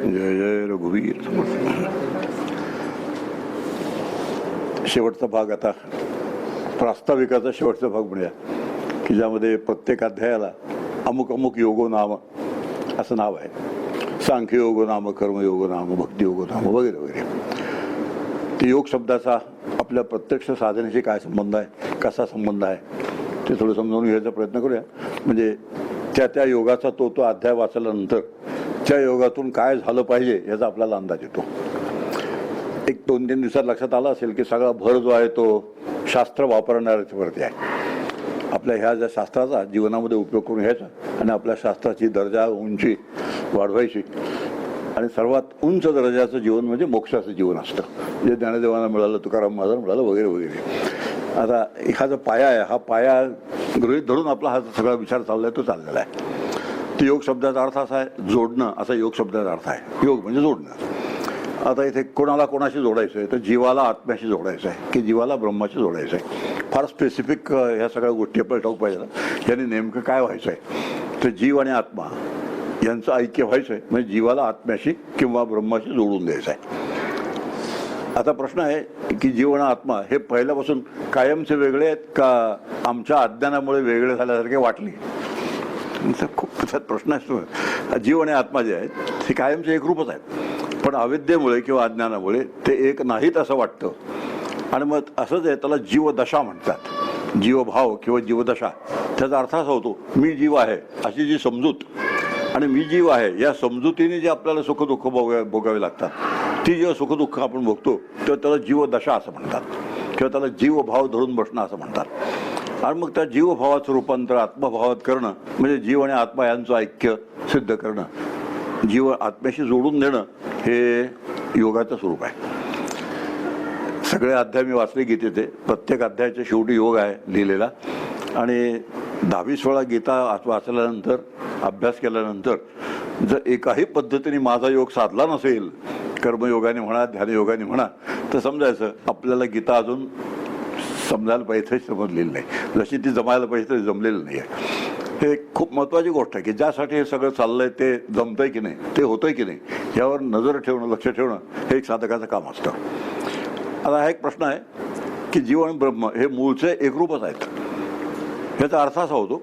जय जय रघुवीर समर्थ. शेवटचा भाग आता प्रास्ताविकाचा शेवटचा भाग म्हणूया की ज्यामध्ये प्रत्येक अध्यायाला अमुक अमुक योगो नाम असं नाव आहे. सांख्य योगो नाम, कर्मयोगो नाम, भक्ती योगो नाम वगैरे वगैरे. ते योग शब्दाचा आपल्या प्रत्यक्ष साधनेशी काय संबंध आहे, कसा संबंध आहे ते थोडं समजावून घ्यायचा प्रयत्न करूया. म्हणजे त्या योगाचा तो अध्याय वाचल्यानंतर त्या योगातून काय झालं पाहिजे याचा आपल्याला अंदाज येतो. एक 2-3 दिवसात लक्षात आलं असेल की सगळा भर जो आहे तो शास्त्र वापरणाऱ्यावरती आहे. आपल्या ह्या ज्या शास्त्राचा जीवनामध्ये उपयोग करून घ्यायचा आणि आपल्या शास्त्राची दर्जा उंची वाढवायची. आणि सर्वात उंच दर्जाचं जीवन म्हणजे मोक्षाचं जीवन असतं, जे ज्ञानदेवांना मिळालं, तुकाराम महाराजांना मिळालं वगैरे वगैरे. आता एखादा पाया आहे, हा पाया गृहीत धरून आपला हा सगळा विचार चाललाय तो चाललेला आहे. तो योग शब्दाचा अर्थ असा आहे जोडणं, असा योग शब्दाचा अर्थ आहे. योग म्हणजे जोडणं. आता इथे कोणाला कोणाशी जोडायचं आहे तर जीवाला आत्म्याशी जोडायचं आहे की जीवाला ब्रह्माशी जोडायचं आहे. फार स्पेसिफिक ह्या सगळ्या गोष्टी आपल्याला ठाऊक पाहिजे ना. यांनी नेमकं काय व्हायचं आहे तर जीव आणि आत्मा यांचं ऐक्य व्हायचं आहे, म्हणजे जीवाला आत्म्याशी किंवा ब्रह्माशी जोडून द्यायचं आहे. आता प्रश्न आहे की जीव आणि आत्मा हे पहिल्यापासून कायमचे वेगळे आहेत का आमच्या अज्ञानामुळे वेगळे झाल्यासारखे वाटले. खूप प्रश्न असतो. जीव आणि आत्मा जे आहेत ते कायमचे एकरूपच आहेत, पण अविद्येमुळे किंवा अज्ञानामुळे ते एक नाहीत असं वाटतं. आणि मग असंच आहे, त्याला जीवदशा म्हणतात. जीवभाव किंवा जीवदशा त्याचा अर्थ असा होतो मी जीव आहे अशी जी समजूत आणि मी जीव आहे या समजुतीने जे आपल्याला सुखदुःख भोगावे लागतात, ती जेव्हा सुखदुःख आपण भोगतो तेव्हा त्याला जीवदशा असं म्हणतात किंवा त्याला जीवभाव धरून बसणं असं म्हणतात. आणि मग त्या जीवभावाचं रूपांतर आत्मभावात करणं म्हणजे जीव आणि आत्मा यांचं ऐक्य सिद्ध करणं, जीव आत्म्याशी जोडून देणं हे योगाचं स्वरूप आहे. सगळे अध्याय मी वाचले गीतेचे. प्रत्येक अध्यायाच्या शेवटी योग आहे लिहिलेला. आणि 10-20 वेळा गीता वाचल्यानंतर, अभ्यास केल्यानंतर जर एकाही पद्धतीने माझा योग साधला नसेल, कर्मयोगाने म्हणा, ध्यानयोगाने म्हणा, तर समजायचं आपल्याला गीता अजून समजायला पाहिजे समजलेलं नाही, जशी ती जमायला पाहिजे तरी जमलेलं नाही आहे. हे खूप महत्त्वाची गोष्ट आहे की ज्यासाठी हे सगळं चाललंय ते जमतंय की नाही, ते होतंय की नाही यावर नजर ठेवणं, लक्ष ठेवणं हे एक साधकाचं काम असतं. आता हा एक प्रश्न आहे की जीव आणि ब्रह्म हे मूळचे एकरूपच आहेत. याचा अर्थ असा होतो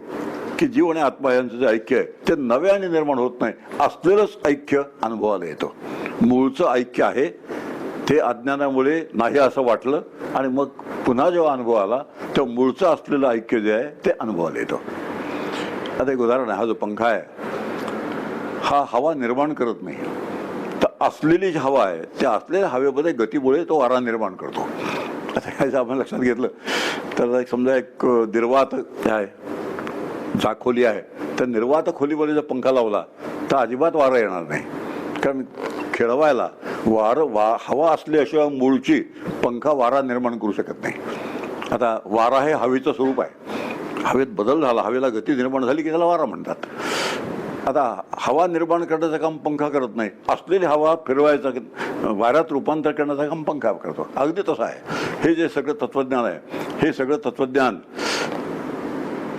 की जीव आणि आत्मा यांचं जे ऐक्य आहे ते नव्याने निर्माण होत नाही, असलेलंच ऐक्य अनुभवाला येतं. मूळचं ऐक्य आहे ते अज्ञानामुळे नाही असं वाटलं आणि मग पुन्हा जेव्हा अनुभव आला तेव्हा मूळचं असलेलं ऐक्य जे आहे ते अनुभवाला येतं. आता एक उदाहरण आहे, हा जो पंखा आहे हा हवा निर्माण करत नाही, तर असलेली जी हवा आहे त्या असलेल्या हवेमध्ये गतीमुळे तो वारा निर्माण करतो. आता काय आपण लक्षात घेतलं तर समजा एक निर्वात आहे, खोली आहे, तर निर्वात खोलीमध्ये जर पंखा लावला तर अजिबात वारा येणार नाही, कारण खेळवायला हवा असल्याशिवाय मूळची पंखा वारा निर्माण करू शकत नाही. आता वारा हे हवेचं स्वरूप आहे, हवेत बदल झाला, हवेला गती निर्माण झाली की त्याला वारा म्हणतात. आता हवा निर्माण करण्याचं काम पंखा करत नाही, असलेली हवा फिरवायचं, वाऱ्यात रूपांतर करण्याचं काम पंखा करतो. अगदी तसं आहे हे जे सगळं तत्वज्ञान आहे. हे सगळं तत्वज्ञान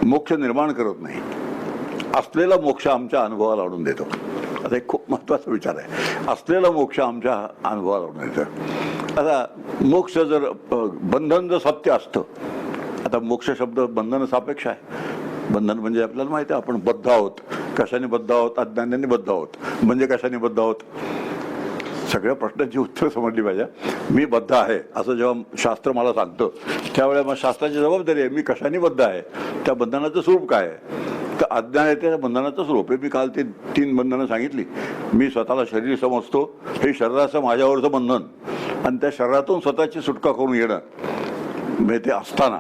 मोक्ष निर्माण करत नाही, असलेला मोक्ष आमच्या अनुभवाला आणून देतो. आता एक खूप महत्त्वाचा विचार आहे, असलेला मोक्ष आमच्या अनुभवाला आणून देतो. आता मोक्ष जर बंधन जर सत्य असतं, आता मोक्ष शब्द बंधन सापेक्ष आहे. बंधन म्हणजे आपल्याला माहिती आहे आपण बद्ध आहोत. कशाने बद्ध आहोत? अज्ञानाने बद्ध आहोत. म्हणजे कशाने बद्ध आहोत? सगळ्या प्रश्नांची उत्तर समजली पाहिजे. मी बद्ध आहे असं जेव्हा शास्त्र मला सांगतं त्यावेळेला मग शास्त्राची जबाबदारी आहे मी कशाने बद्ध आहे, त्या बंधनाचं स्वरूप काय आहे. तर अज्ञान आहे त्या बंधनाचं स्वरूप आहे. मी काल ते 3 बंधनं सांगितली. मी स्वतःला शरीर समजतो, हे शरीराचं माझ्यावरचं बंधन, आणि त्या शरीरातून स्वतःची सुटका करून येणं म्हणजे ते असताना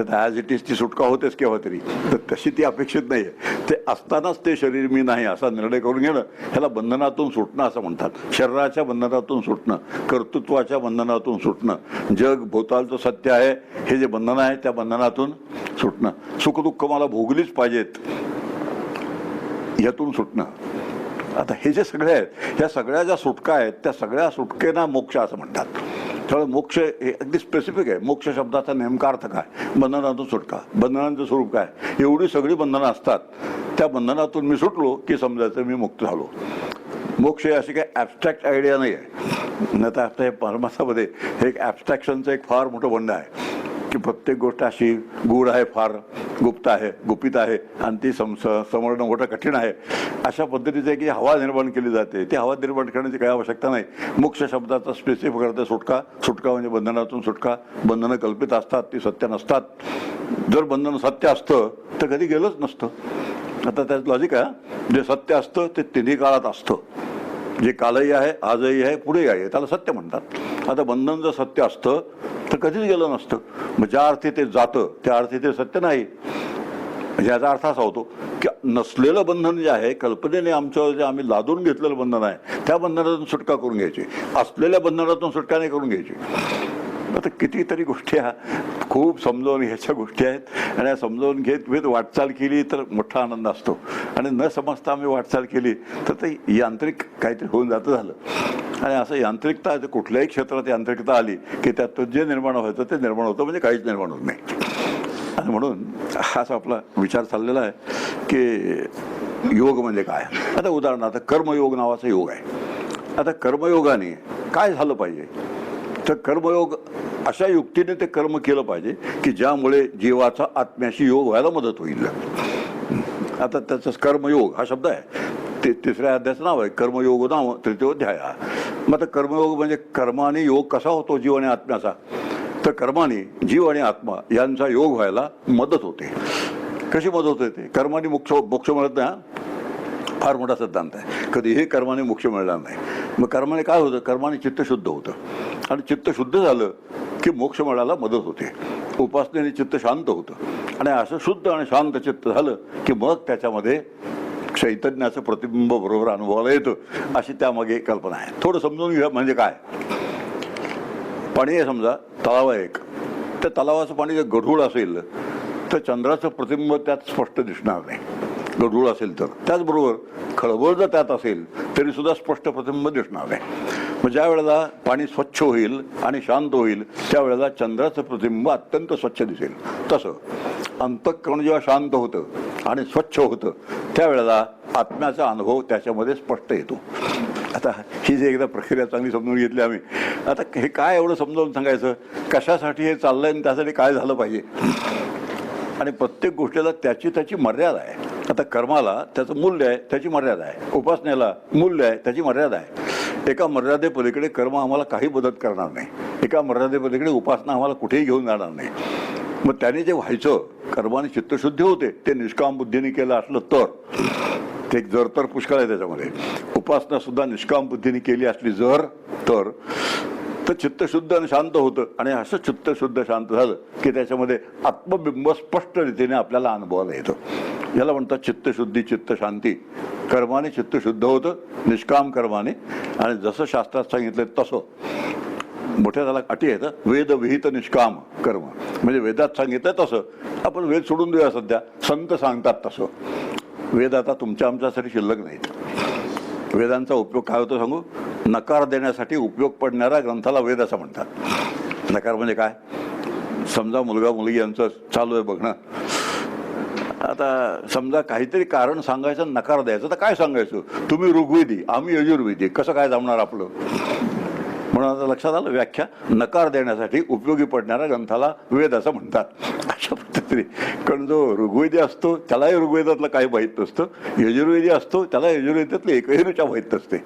ॲज इट इज ती सुटका होतेच केव्हा तरी, तर तशी ती अपेक्षित नाही आहे. ते असतानाच ते शरीर मी नाही असा निर्णय करून घेणं ह्याला बंधनातून सुटणं असं म्हणतात. शरीराच्या बंधनातून सुटणं, कर्तृत्वाच्या बंधनातून सुटणं, जग भोवतालचं सत्य आहे हे जे बंधन आहे त्या बंधनातून सुटणं, सुखदुःख मला भोगलीच पाहिजेत यातून सुटणं. आता हे जे सगळे आहेत, ह्या सगळ्या ज्या सुटका आहेत त्या सगळ्या सुटकेना मोक्ष असं म्हणतात. त्यामुळे मोक्ष हे अगदी स्पेसिफिक आहे. मोक्ष शब्दाचा नेमका अर्थ काय, बंधनातून सुटका, बंधनांचं स्वरूप काय, एवढी सगळी बंधनं असतात. त्या बंधनातून मी सुटलो की समजायचं मी मुक्त झालो. मोक्ष ही अशी काही ॲबस्ट्रॅक्ट आयडिया नाही आहे. नाही तर आता हे परमार्थामध्ये हे एक ॲबस्ट्रॅक्शनचं एक फार मोठं बंध आहे की प्रत्येक गोष्ट अशी गूढ आहे, फार गुप्त आहे, गुपित आहे आणि ती समजणं मोठं कठीण आहे. अशा पद्धतीचं आहे की हवा निर्माण केली जाते. ती हवा निर्माण करण्याची काही आवश्यकता नाही. मोक्ष शब्दाचा स्पेसिफिक अर्थ सुटका. सुटका म्हणजे बंधनातून सुटका. बंधनं कल्पित असतात, ती सत्य नसतात. जर बंधन सत्य असतं तर कधी गेलंच नसतं. आता त्यात लॉजिक आहे, जे सत्य असतं ते तिन्ही काळात असतं. जे कालही आहे, आजही आहे, पुढेही आहे, त्याला सत्य म्हणतात. आता बंधन जर सत्य असतं तर कधीच गेलं नसतं. मग ज्या अर्थी ते जातं त्या अर्थी ते सत्य नाही. याचा अर्थ असा होतो की नसलेलं बंधन जे आहे, कल्पनेने आमच्यावर जे आम्ही लादून घेतलेलं बंधन आहे, त्या बंधनातून सुटका करून घ्यायची. असलेल्या बंधनातून सुटका नाही करून घ्यायची. आता कितीतरी गोष्टी ह्या खूप समजावून घ्यायच्या गोष्टी आहेत आणि समजावून घेत वाटचाल केली तर मोठा आनंद असतो. आणि न समजता आम्ही वाटचाल केली तर ते यांत्रिक काहीतरी होऊन जातं झालं. आणि असं यांत्रिकता, कुठल्याही क्षेत्रात यांत्रिकता आली की त्यात जे निर्माण व्हायचं ते निर्माण होतं, म्हणजे काहीच निर्माण होत नाही. आणि म्हणून हाच आपला विचार चाललेला आहे की योग म्हणजे काय. आता उदाहरणार्थ कर्मयोग नावाचा योग आहे. आता कर्मयोगाने काय झालं पाहिजे, तर कर्मयोग अशा युक्तीने ते कर्म केलं पाहिजे की ज्यामुळे जीवाचा आत्म्याशी योग व्हायला मदत होईल. आता त्याचं कर्मयोग हा शब्द आहे, ते तिसऱ्या अध्यायाचं नाव आहे. कर्मयोग नाम तृतीयोध्याय. मग आता कर्मयोग म्हणजे कर्माने योग कसा होतो जीव आणि आत्म्याचा, तर कर्माने जीव आणि आत्मा यांचा योग व्हायला मदत होते. कशी मदत होते, कर्माने मोक्ष मिळत नाही. फार मोठा सिद्धांत आहे. कधीही कर्माने मोक्ष मिळणार नाही. मग कर्माने काय होतं, कर्माने चित्त शुद्ध होतं आणि चित्त शुद्ध झालं की मोक्ष मिळायला मदत होते. उपासनेने चित्त शांत होतं आणि असं शुद्ध आणि शांत चित्त झालं की मग त्याच्यामध्ये चैतन्याचं प्रतिबिंब बरोबर अनुभवाला येतं. अशी त्यामागे कल्पना आहे. थोडं समजून घ्या. म्हणजे काय, पाणी आहे समजा, तलाव आहे एक. त्या तलावाचं पाणी जर गढूळ असेल तर चंद्राचं प्रतिबिंब त्यात स्पष्ट दिसणार नाही, गढूळ असेल तर. त्याचबरोबर खळबळ जर त्यात असेल तरी सुद्धा स्पष्ट प्रतिबिंब दिसणार नाही. मग ज्या वेळेला पाणी स्वच्छ होईल आणि शांत होईल त्यावेळेला चंद्राचं प्रतिबिंब अत्यंत स्वच्छ दिसेल. तसं अंतःकरण जेव्हा शांत होतं आणि स्वच्छ होतं त्यावेळेला आत्म्याचा अनुभव त्याच्यामध्ये स्पष्ट येतो. आता ही जी एकदा प्रक्रिया चांगली समजून घेतली आम्ही. आता हे काय एवढं समजावून सांगायचं, कशासाठी हे चाललंय आणि त्यासाठी काय झालं पाहिजे. आणि प्रत्येक गोष्टीला त्याची त्याची मर्यादा आहे. आता कर्माला त्याचं मूल्य आहे, त्याची मर्यादा आहे. उपासनेला मूल्य आहे, त्याची मर्यादा आहे. एका मर्यादेपलीकडे कर्म आम्हाला काही मदत करणार नाही. एका मर्यादेपलीकडे उपासना आम्हाला कुठेही घेऊन जाणार नाही. मग त्याने जे व्हायचं, कर्माने चित्तशुद्धी होते, ते निष्काम बुद्धीने केलं असलं तर, ते एक जर तर पुष्कळ आहे त्याच्यामध्ये. उपासना सुद्धा निष्काम बुद्धीने केली असली जर तर चित्त शुद्ध आणि शांत होतं. आणि असं चित्त शुद्ध शांत झालं की त्याच्यामध्ये आत्मबिंब स्पष्ट रीतीने आपल्याला अनुभवायला येतं. याला म्हणतात चित्तशुद्धी, चित्तशांती. कर्माने चित्त शुद्ध होतं, निष्काम कर्माने. आणि जसं शास्त्रात सांगितलं तसं, मोठ्या त्याला अटी आहेत. वेद विहित निष्काम कर्म, म्हणजे वेदात सांगितलं तसं. आपण वेद सोडून देऊया सध्या, संत सांगतात तसं. वेद आता तुमच्या आमच्यासाठी शिल्लक नाहीत. वेदांचा उपयोग काय होतो सांगू, नकार देण्यासाठी उपयोग पडणाऱ्या ग्रंथाला वेद असं म्हणतात. नकार म्हणजे काय, समजा मुलगा मुलगी यांचं चालू आहे बघणं. आता समजा काहीतरी कारण सांगायचं, नकार द्यायचं, तर काय सांगायचं, तुम्ही ऋग्वेदी आम्ही यजुर्वेदी, कसं काय जमणार आपलं. म्हणून आता लक्षात आलं व्याख्या, नकार देण्यासाठी उपयोगी पडणाऱ्या ग्रंथाला वेद असं म्हणतात. अशा पद्धतीने, कारण जो ऋग्वेदी असतो त्यालाही ऋग्वेदातलं काही माहीत नसतं, यजुर्वेदी असतो त्याला यजुर्वेदातलं एकही ऋचा माहीत नसते.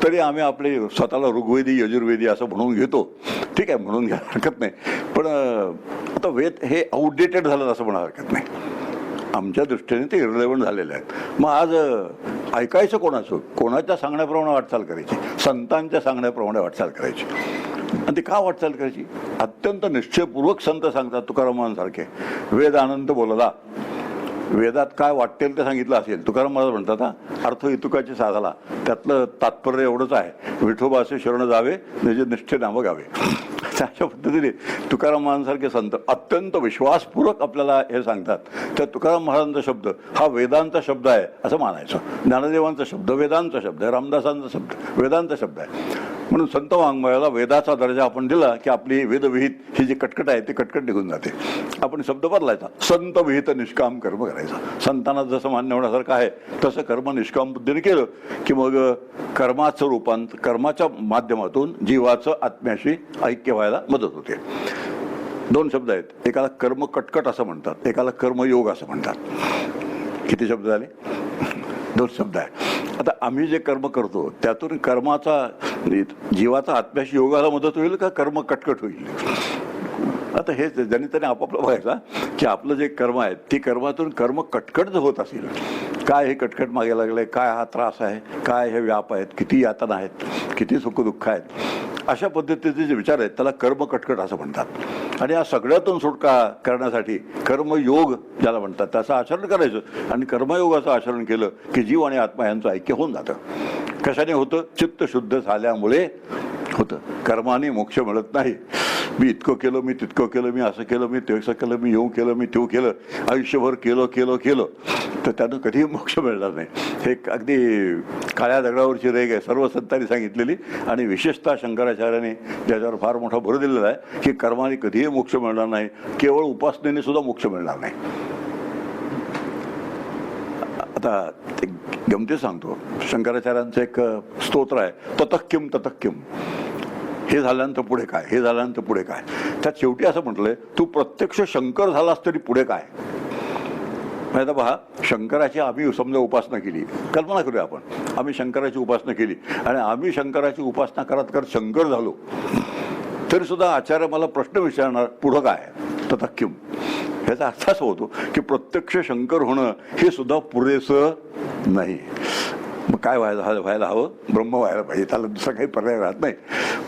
तरी आम्ही आपले स्वतःला ऋग्वेदी यजुर्वेदी असं म्हणून घेतो. ठीक आहे, म्हणून घ्यायला हरकत नाही. पण आता वेद हे आउटडेटेड झालं असं म्हणायला हरकत नाही. आमच्या दृष्टीने ते इरलेव्हंट झालेले आहेत. मग आज ऐकायचं कोणाचं, कोणाच्या सांगण्याप्रमाणे वाटचाल करायची, संतांच्या सांगण्याप्रमाणे वाटचाल करायची. आणि ती का वाटचाल करायची, अत्यंत निश्चयपूर्वक संत सांगतात. तुकारामांसारखे वेद आनंद बोलला, वेदात काय वाटेल ते सांगितलं असेल. तुकाराम महाराज म्हणतात, हा अर्थ इतुकाची साधाला, त्यातलं तात्पर्य एवढंच आहे, विठोबाचे शरण जावे निजे निष्ठे नाम गावे. अशा पद्धतीने तुकाराम महाराजांसारखे संत अत्यंत विश्वासपूर्वक आपल्याला हे सांगतात. तर तुकाराम महाराजांचा शब्द हा वेदांचा शब्द आहे असं मानायचं. ज्ञानदेवांचा शब्द वेदांचा शब्द आहे, रामदासांचा शब्द वेदांचा शब्द आहे. म्हणून संत वाङ्मयाला वेदाचा दर्जा आपण दिला की आपली वेदविहित ही जी कटकट आहे ती कटकट निघून जाते. आपण शब्द बदलायचा, संत विहित निष्काम कर्म करायचा. संतांना जसं मान्य होण्यासारखं आहे तसं कर्म निष्काम बुद्धीने केलं की मग कर्माचं रूपांतर, कर्माच्या माध्यमातून जीवाचं आत्म्याशी ऐक्य व्हायला मदत होते. दोन शब्द आहेत, एकाला कर्म कटकट असं म्हणतात, एकाला कर्मयोग असं म्हणतात. किती शब्द झाले? दोन शब्द आहे. आता आम्ही जे कर्म करतो त्यातून कर्माचा जीवाचा आत्म्याशी योगाला मदत होईल का कर्म कटकट होईल? आता हे ज्यांनी त्याने आपापलं बघायचा की आपलं जे कर्म आहे ती कर्मातून कर्म कटकट जर होत असेल, काय हे कटकट मागे लागले, काय हा त्रास आहे, काय हे व्याप आहेत, किती यातना आहेत, किती सुखदुःख आहेत, अशा पद्धतीचे जे विचार आहेत त्याला कर्म कटकट असं म्हणतात. आणि या सगळ्यातून सुटका करण्यासाठी कर्मयोग ज्याला म्हणतात त्याचं आचरण करायचं. आणि कर्मयोगाचं आचरण केलं की जीव आणि आत्मा यांचं ऐक्य होऊन जातं. कशाने होतं? चित्त शुद्ध झाल्यामुळे होतं. कर्माने मोक्ष मिळत नाही. मी इतकं केलं, मी तितकं केलं, मी असं केलं, मी तसं केलं, मी येऊ केलं, मी तेऊ केलं, आयुष्यभर केलं तर त्यानं कधीही मोक्ष मिळणार नाही. हे अगदी काळ्या दगडावरची रेग आहे, सर्व संतांनी सांगितलेली. आणि विशेषतः शंकराचार्याने ज्याच्यावर फार मोठा भर दिलेला आहे की कर्माने कधीही मोक्ष मिळणार नाही, केवळ उपासनेने सुद्धा मोक्ष मिळणार नाही. आता ते गमती सांगतो, शंकराचार्यांचं एक स्तोत्र आहे, ततक्किम ततक्किम, हे झाल्यानंतर पुढे काय, हे झाल्यानंतर पुढे काय. त्यात शेवटी असं म्हटलंय, तू प्रत्यक्ष शंकर झालास तरी पुढे काय. आता पहा, शंकराची आम्ही समजा उपासना केली, कल्पना करूया आपण, आम्ही शंकराची उपासना केली आणि आम्ही शंकराची उपासना करत करत शंकर झालो, तरी सुद्धा आचार्य मला प्रश्न विचारणार, पुढं काय ततक्किम. ह्याचा अर्थ असा होतो की प्रत्यक्ष शंकर होणं हे सुद्धा पुरेसं नाही. मग काय व्हायला हवं? ब्रह्म व्हायला पाहिजे, त्याला दुसरा काही पर्याय राहत नाही.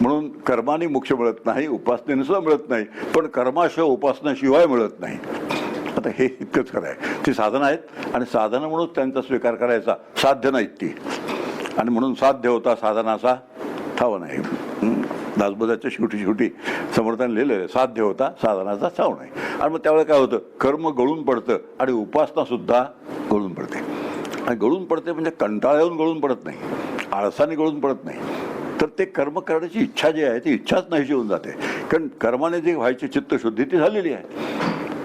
म्हणून कर्माने मोक्ष मिळत नाही, उपासनेने सुद्धा मिळत नाही, पण कर्माशिवाय उपासनाशिवाय मिळत नाही. आता हे इतकंच खरं आहे. ती साधनं आहेत आणि साधनं म्हणून त्यांचा स्वीकार करायचा, साध्य नाहीत ती. आणि म्हणून साध्य होता साधनाचा ठाव नाही. दासबोधाच्या शेवटी समर्थाने लिहिलेलं, साध्य होता साधनाचा ठाव नाही. आणि मग त्यावेळेला काय होतं? कर्म गळून पडतं आणि उपासना सुद्धा गळून पडते. आणि गळून पडते म्हणजे कंटाळा येऊन गळून पडत नाही, आळसाने गळून पडत नाही, तर ते कर्म करण्याची इच्छा जी आहे ती इच्छाच नाहीशी होऊन जाते. कारण कर्माने जे व्हायची चित्तशुद्धी ती झालेली आहे,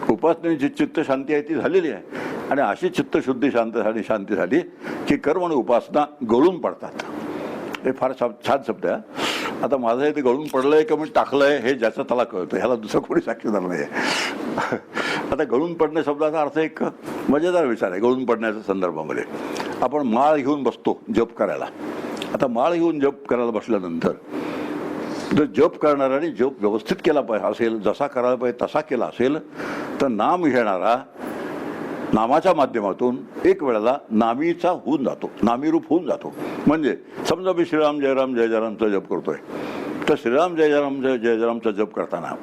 उपासनेची जी चित्तशांती आहे ती झालेली आहे. आणि अशी चित्तशुद्धी शांती झाली की कर्म आणि उपासना गळून पडतात. हे फार छान शब्द आहे. आता माझं हे ते गळून पडलंय का मी टाकलंय हे ज्याचं त्याला कळतं, ह्याला दुसरं कोणी साक्षीदार नाही आहे. आता गळून पडणे शब्दाचा अर्थ एक मजेदार विचार आहे. गळून पडण्याच्या संदर्भामध्ये आपण माळ घेऊन बसतो जप करायला. आता माळ घेऊन जप करायला बसल्यानंतर जर जप करणाऱ्याने जप व्यवस्थित केला पाहिजे असेल, जसा करायला पाहिजे तसा केला असेल, तर नाम घेणारा नामाच्या माध्यमातून एक वेळेला नामीचा होऊन जातो, नामीरूप होऊन जातो. म्हणजे समजा मी श्रीराम जयराम जय जयरामचा जप करतोय, तर श्रीराम जय जयराम जय जय जयरामचा जप करताना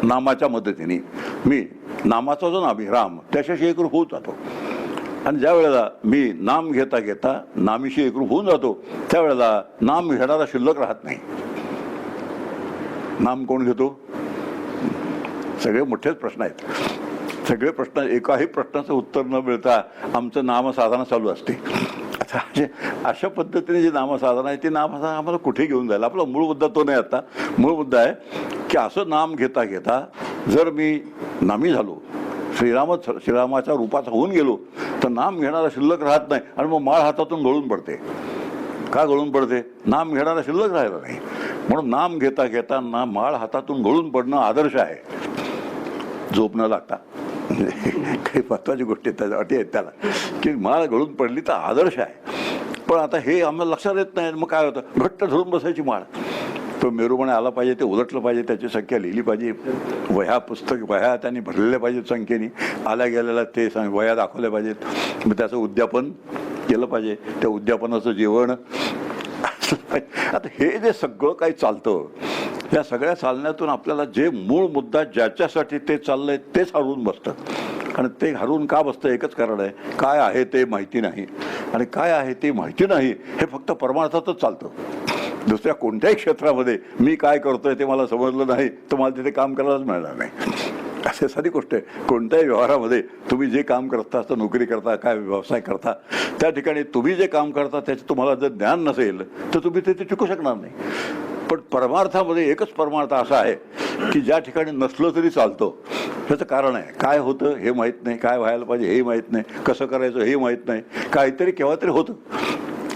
नामाच्या मदतीने मी नामाचा जो नामी राम त्याच्याशी एकरूप होत जातो. आणि ज्या वेळेला मी नाम घेता घेता नामीशी एकरूप होऊन जातो त्यावेळेला नाम घेणारा शिल्लक राहत नाही. नाम कोण घेतो? सगळे मोठेच प्रश्न आहेत. सगळे प्रश्न, एकाही प्रश्नाचं उत्तर न मिळता आमचं नामसाधना चालू असते. आता अशा पद्धतीने जी नामसाधना आहे ती नामसाधना आम्हाला कुठे घेऊन जायला? आपला मूळ मुद्दा तो नाही. आता मूळ मुद्दा आहे की असं नाम घेता घेता जर मी नामी झालो, श्रीरामाच्या रूपाचा होऊन गेलो, तर नाम घेणारा शिल्लक राहत नाही. आणि मग माळ हातातून गळून पडते. का गळून पडते? नाम घेणारा शिल्लक राहिला नाही. म्हणून नाम घेता घेता माळ हातातून गळून पडणं आदर्श आहे. झोप न लागता काही महत्वाची गोष्टी त्याच्या अटी आहेत त्याला, की माळ गळून पडली तर आदर्श आहे. पण आता हे आम्हाला लक्षात येत नाही. मग काय होतं? घट्ट धरून बसायची माळ. तो मेरूपणे आला पाहिजे, ते उलटलं पाहिजे, त्याची संख्या लिहिली पाहिजे, वह्या त्यांनी भरलेल्या पाहिजेत संख्येने, आल्या गेलेल्या ते वह्या दाखवल्या पाहिजेत. मग त्याचं उद्यापन केलं पाहिजे, त्या उद्यापनाचं जेवण. आता हे जे सगळं काही चालतं, या सगळ्या चालण्यातून आपल्याला जे मूळ मुद्दा ज्याच्यासाठी ते चाललंय तेच हरवून बसतं. आणि ते हरवून का बसतं? एकच कारण आहे, काय आहे ते माहिती नाही. आणि काय आहे ते माहिती नाही हे फक्त परमार्थातच चालतं. दुसऱ्या कोणत्याही क्षेत्रामध्ये मी काय करतोय ते मला समजलं नाही तर मला तिथे काम करायलाच मिळणार नाही. असे सारी गोष्ट आहे. कोणत्याही व्यवहारामध्ये तुम्ही जे काम करता, असं नोकरी करता, काय व्यवसाय करता, त्या ठिकाणी तुम्ही जे काम करता त्याचं तुम्हाला जर ज्ञान नसेल तर तुम्ही ते टिकू शकणार नाही. पण परमार्थामध्ये एकच परमार्थ असा आहे की ज्या ठिकाणी नसलं तरी चालतं. त्याचं कारण आहे, काय होतं हे माहीत नाही, काय व्हायला पाहिजे हे माहीत नाही, कसं करायचं हे माहीत नाही, काहीतरी केव्हा तरी होतं.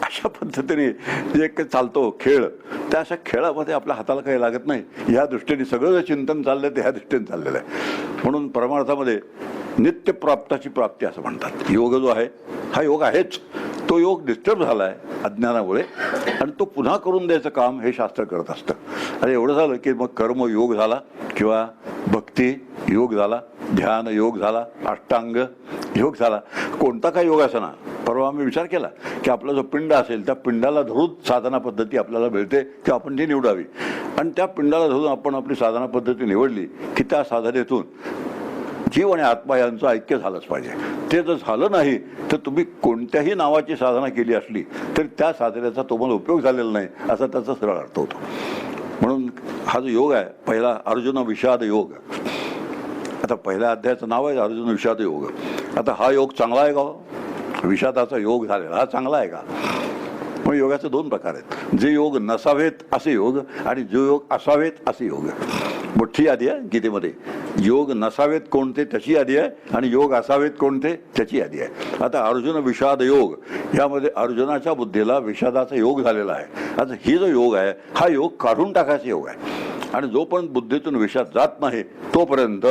अशा पद्धतीने जे चालतो खेळ, त्या अशा खेळामध्ये आपल्या हाताला काही लागत नाही. ह्या दृष्टीने सगळं जे चिंतन चाललं ते ह्या दृष्टीने चाललेलं आहे. म्हणून परमार्थामध्ये नित्यप्राप्ताची प्राप्ती असं म्हणतात. योग जो आहे हा योग आहेच, तो योग डिस्टर्ब झाला आहे अज्ञानामुळे आणि तो पुन्हा करून द्यायचं काम हे शास्त्र करत असतं. आणि एवढं झालं की मग कर्मयोग झाला किंवा भक्ती योग झाला, ध्यान योग झाला, अष्टांग योग झाला, कोणता काय योग असा ना. परवा आम्ही विचार केला की आपला जो पिंड असेल त्या पिंडाला धरून साधना पद्धती आपल्याला मिळते की आपण ती निवडावी. आणि त्या पिंडाला धरून आपण आपली साधना पद्धती निवडली की त्या साधनेतून जीव आणि आत्मा यांचं ऐक्य झालंच पाहिजे. ते जर झालं नाही तर तुम्ही कोणत्याही नावाची साधना केली असली तरी त्या साधनेचा तुम्हाला उपयोग झालेला नाही असा त्याचा सरळ अर्थ होतो. म्हणून हा जो योग आहे पहिला अर्जुन विषाद योग. आता पहिल्या अध्यायाचं नाव आहे अर्जुन विषाद योग. आता हा योग चांगला आहे का? विषादाचा योग झालेला हा चांगला आहे का? मग योगाचे दोन प्रकार आहेत. जे योग नसावेत असे योग आणि जे योग असावेत असे योग. मोठी यादी आहे गीतेमध्ये. योग नसावेत कोणते त्याची यादी आहे आणि योग असावेत कोणते त्याची यादी आहे. आता अर्जुन विषाद योग, यामध्ये अर्जुनाच्या बुद्धीला विषादाचा योग झालेला आहे. आता ही जो योग आहे हा योग काढून टाकायचा योग आहे. आणि जोपर्यंत बुद्धीतून विषाद जात नाही तोपर्यंत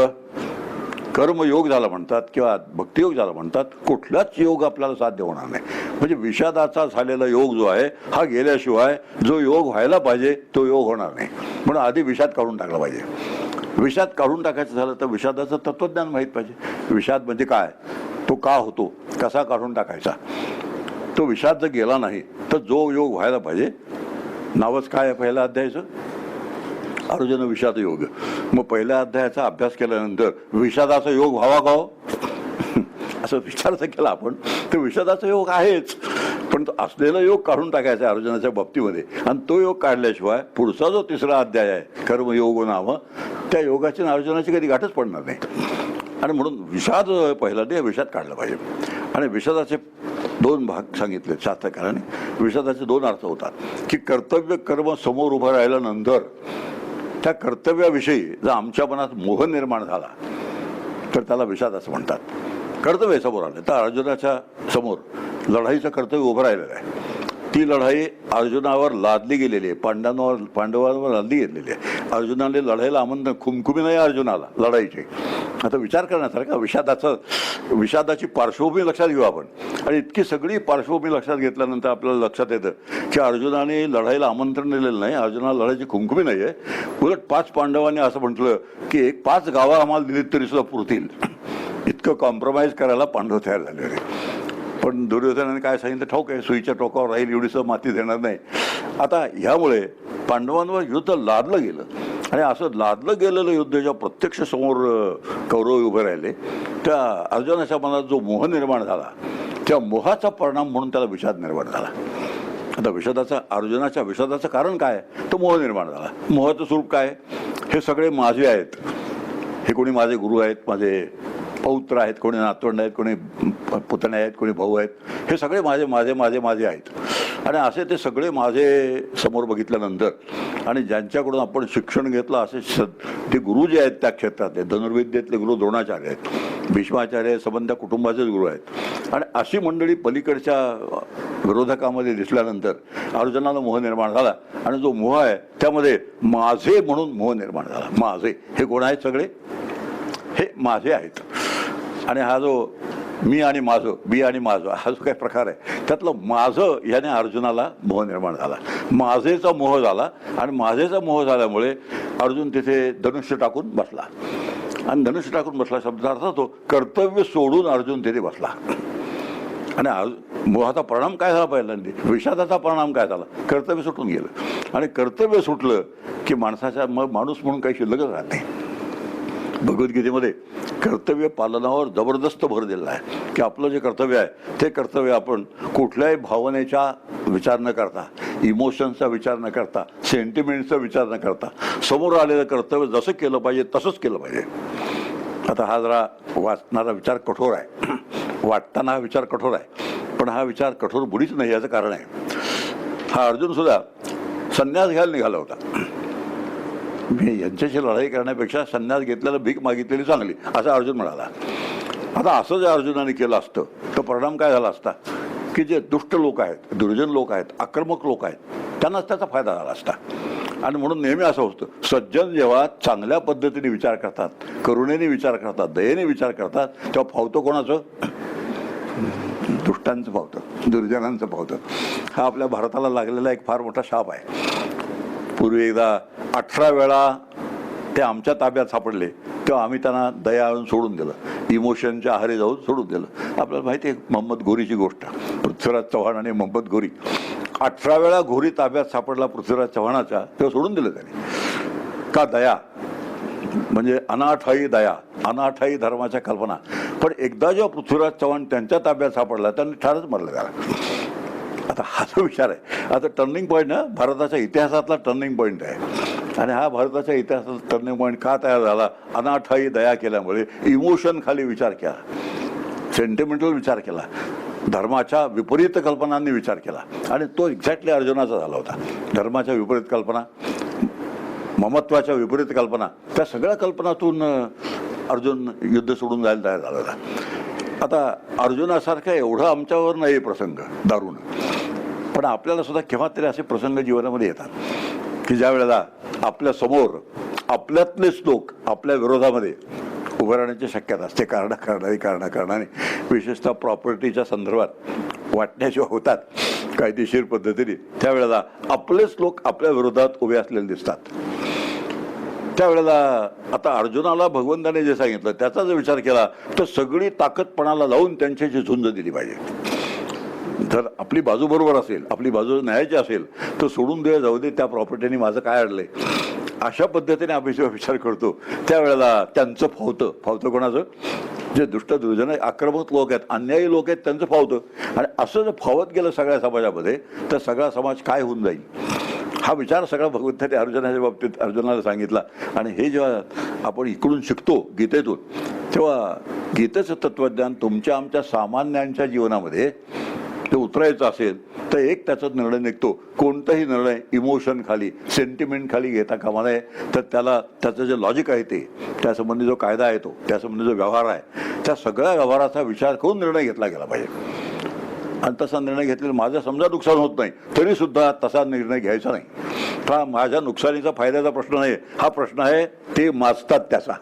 कर्मयोग झाला म्हणतात किंवा भक्तियोग झाला म्हणतात, कुठलाच योग आपल्याला साध्य होणार नाही. म्हणजे विषादाचा झालेला योग जो आहे हा गेल्याशिवाय जो योग व्हायला पाहिजे तो योग होणार नाही. म्हणून आधी विषाद काढून टाकला पाहिजे. विषाद काढून टाकायचं झालं तर विषादाचं तत्त्वज्ञान माहीत पाहिजे. विषाद म्हणजे काय, तो का होतो, कसा काढून टाकायचा. तो विषाद जर गेला नाही तर जो योग व्हायला पाहिजे, नावच काय आहे पहिल्या अध्यायाचं, अर्जुन विषाद योग. मग पहिल्या अध्यायाचा अभ्यास केल्यानंतर विषादाचा योग व्हावा का असं विचारायचं केला आपण तर विषादाचा योग आहेच, पण तो असलेला योग काढून टाकायचा आहे अर्जुनाच्या बाबतीमध्ये. आणि तो योग काढल्याशिवाय पुढचा जो तिसरा अध्याय आहे कर्मयोग नाम, त्या योगाची अर्जुनाची कधी गाठच पडणार नाही. आणि म्हणून विषाद जो आहे पहिला ते विषाद काढला पाहिजे. आणि विषादाचे दोन भाग सांगितले शास्त्रकारांनी. विषादाचे दोन अर्थ होतात की कर्तव्य कर्म समोर उभं राहिल्यानंतर त्या कर्तव्याविषयी जर आमच्या मनात मोह निर्माण झाला तर त्याला विषाद असं म्हणतात. कर्तव्य समोर आलं तर अर्जुनाच्या समोर लढाईचं कर्तव्य उभं राहिलेलं आहे. ती लढाई अर्जुनावर लादली गेलेली आहे, पांडवांवर लादली गेलेली आहे. अर्जुनाने लढाईला आमंत्रण खुमखुमी नाही अर्जुनाला लढाईची. आता विचार करण्यासारखा विषादाची पार्श्वभूमी लक्षात घेऊ आपण. आणि इतकी सगळी पार्श्वभूमी लक्षात घेतल्यानंतर आपल्याला लक्षात येतं की अर्जुनाने लढाईला आमंत्रण दिलेलं नाही, अर्जुनाला लढाईची खुमखुमी नाही आहे. उलट 5 पांडवांनी असं म्हटलं की 5 गावं आम्हाला दिलीत तरी सुद्धा पुरतील, इतकं कॉम्प्रोमाइज करायला पांडव तयार झाले होते. पण दुर्योधनाने काय सांगितलं, ठाऊक आहे सुईच्या टोकावर राहील एवढीसं माती देणार नाही. आता ह्यामुळे पांडवांवर युद्ध लादलं गेलं. आणि असं लादलं गेलेलं युद्ध जेव्हा प्रत्यक्ष समोर कौरव उभे राहिले त्या अर्जुनाच्या मनात जो मोह निर्माण झाला त्या मोहाचा परिणाम म्हणून त्याला विषाद निर्माण झाला. आता अर्जुनाच्या विषादाचं कारण काय, तो मोह निर्माण झाला. मोहाचं स्वरूप काय, हे सगळे माझे आहेत, हे कोणी माझे गुरु आहेत, माझे पौत्र आहेत, कोणी नातवंड आहेत, कोणी पुतणे आहेत, कोणी भाऊ आहेत, हे सगळे माझे माझे माझे माझे आहेत. आणि असे ते सगळे माझे समोर बघितल्यानंतर आणि ज्यांच्याकडून आपण शिक्षण घेतलं असे ते गुरु जे आहेत त्या क्षेत्रातले धनुर्विद्येतले गुरु द्रोणाचार्य आहेत, भीष्माचार्य संबंध कुटुंबाचेच गुरु आहेत. आणि अशी मंडळी पलीकडच्या विरोधकामध्ये दिसल्यानंतर अर्जुनाला मोह निर्माण झाला. आणि जो मोह आहे त्यामध्ये माझे म्हणून मोह निर्माण झाला. माझे हे कोण आहेत, सगळे हे माझे आहेत. आणि हा जो मी आणि माझं, मी आणि माझं हा जो काही प्रकार आहे त्यातलं माझं याने अर्जुनाला मोह निर्माण झाला. माझेचा मोह झाला. आणि माझेचा मोह झाल्यामुळे अर्जुन तिथे धनुष्य टाकून बसला. आणि धनुष्य टाकून बसला शब्दाचा अर्थ होतो कर्तव्य सोडून अर्जुन तिथे बसला. आणि मोहाचा परिणाम काय झाला पहिल्यांदा, विषादाचा परिणाम काय झाला, कर्तव्य सुटून गेलं. आणि कर्तव्य सुटलं की माणसाच्या माणूस म्हणून काही शिल्लकच राहत नाही. भगवद्गीतेमध्ये कर्तव्य पालनावर जबरदस्त भर दिलेला आहे की आपलं जे कर्तव्य आहे ते कर्तव्य आपण कुठल्याही भावनेचा विचार न करता, इमोशन्सचा विचार न करता, सेंटिमेंटचा विचार न करता समोर आलेलं कर्तव्य जसं केलं पाहिजे तसंच केलं पाहिजे. आता हा जरा वाचणारा विचार कठोर आहे, वाटताना हा विचार कठोर आहे, पण हा विचार कठोर बुडीच नाही याचं कारण आहे, हा अर्जुन सुद्धा संन्यास घ्यायला निघाला होता. मी यांच्याशी लढाई करण्यापेक्षा संन्यास घेतलेला भीक मागितलेली चांगली असं अर्जुन म्हणाला. आता असं जर अर्जुनाने केलं असतं तर परिणाम काय झाला असता की जे दुष्ट लोक आहेत, दुर्जन लोक आहेत, आक्रमक लोक आहेत, त्यांनाच त्याचा फायदा झाला असता. आणि म्हणून नेहमी असं होतं, सज्जन जेव्हा चांगल्या पद्धतीने विचार करतात, करुणेने विचार करतात, दयेने विचार करतात, तेव्हा फावतं कोणाचं? दुष्टांचं फावतं, दुर्जनांचं फावतं. हा आपल्या भारताला लागलेला एक फार मोठा शाप आहे. पूर्वी एकदा 18 वेळा ते आमच्या ताब्यात सापडले तेव्हा आम्ही त्यांना दया आणून सोडून दिलं, इमोशनच्या आहारी जाऊन सोडून दिलं. आपल्याला माहिती आहे मोहम्मद घोरीची गोष्ट, पृथ्वीराज चव्हाण आणि मोहम्मद घोरी. 18 वेळा घोरी ताब्यात सापडला पृथ्वीराज चव्हाणाच्या, तेव्हा सोडून दिलं त्यांनी. का? दया, म्हणजे अनाठायी दया, अनाठायी धर्माच्या कल्पना. पण एकदा जेव्हा पृथ्वीराज चव्हाण त्यांच्या ताब्यात सापडला त्यांनी ठारच मारलं त्याला. आता हा जो विचार आहे, आता टर्निंग पॉईंट ना भारताच्या इतिहासातला टर्निंग पॉईंट आहे. आणि हा भारताच्या इतिहासाचा टर्निंग पॉईंट का तयार झाला? अनाठायी दया केल्यामुळे, इमोशन खाली विचार केला, सेंटिमेंटल विचार केला, धर्माच्या विपरीत कल्पनांनी विचार केला. आणि तो एक्झॅक्टली अर्जुनाचा झाला होता. धर्माच्या विपरीत कल्पना, ममत्वाच्या विपरीत कल्पना, त्या सगळ्या कल्पनातून अर्जुन युद्ध सोडून जायला तयार झाला होता. आता अर्जुनासारखं एवढं आमच्यावर नाही प्रसंग दारुण, पण आपल्याला सुद्धा केव्हा तरी असे प्रसंग जीवनामध्ये येतात की ज्या वेळेला आपल्या समोर आपल्यातलेच लोक आपल्या विरोधामध्ये उभं राहण्याची शक्यता असते. कारणाने विशेषतः प्रॉपर्टीच्या संदर्भात वाटण्या जेव्हा होतात कायदेशीर पद्धतीने, त्यावेळेला आपलेच लोक आपल्या विरोधात उभे असलेले दिसतात. त्यावेळेला आता अर्जुनाला भगवंताने जे सांगितलं त्याचा जर विचार केला तर सगळी ताकदपणाला लावून त्यांच्याशी झुंज दिली पाहिजे. जर आपली बाजू बरोबर असेल, आपली बाजू न्यायाची असेल तर सोडून दे, जाऊ दे, त्या प्रॉपर्टीने माझं काय अडलंय, अशा पद्धतीने आम्ही जेव्हा विचार करतो त्यावेळेला त्यांचं फावतं कोणाचं? जे दुष्ट दुर्जन आक्रमक लोक आहेत, अन्यायी लोक आहेत, त्यांचं फावतं. आणि असं जर फावत गेलं सगळ्या समाजामध्ये तर सगळा समाज काय होऊन जाईल, हा विचार सगळा भगवंताने अर्जुनाच्या बाबतीत अर्जुनाला सांगितला. आणि हे जेव्हा आपण इकडून शिकतो गीतेतून, तेव्हा गीतेचं तत्वज्ञान तुमच्या आमच्या सामान्यांच्या जीवनामध्ये ते उतरायचं असेल तर एक त्याचा निर्णय निघतो. कोणताही निर्णय इमोशन खाली, सेंटिमेंट खाली घेता कामा नये. तर त्याचं जे लॉजिक आहे ते, त्यासंबंधी जो कायदा आहे तो, त्यासंबंधी जो व्यवहार आहे, त्या सगळ्या व्यवहाराचा विचार करून निर्णय घेतला गेला पाहिजे. आणि तसा निर्णय घेतलेला माझं समजा नुकसान होत नाही तरी सुद्धा तसा निर्णय घ्यायचा नाही. हा माझ्या नुकसानीचा फायद्याचा प्रश्न नाही, हा प्रश्न आहे ते माजतात त्याचा.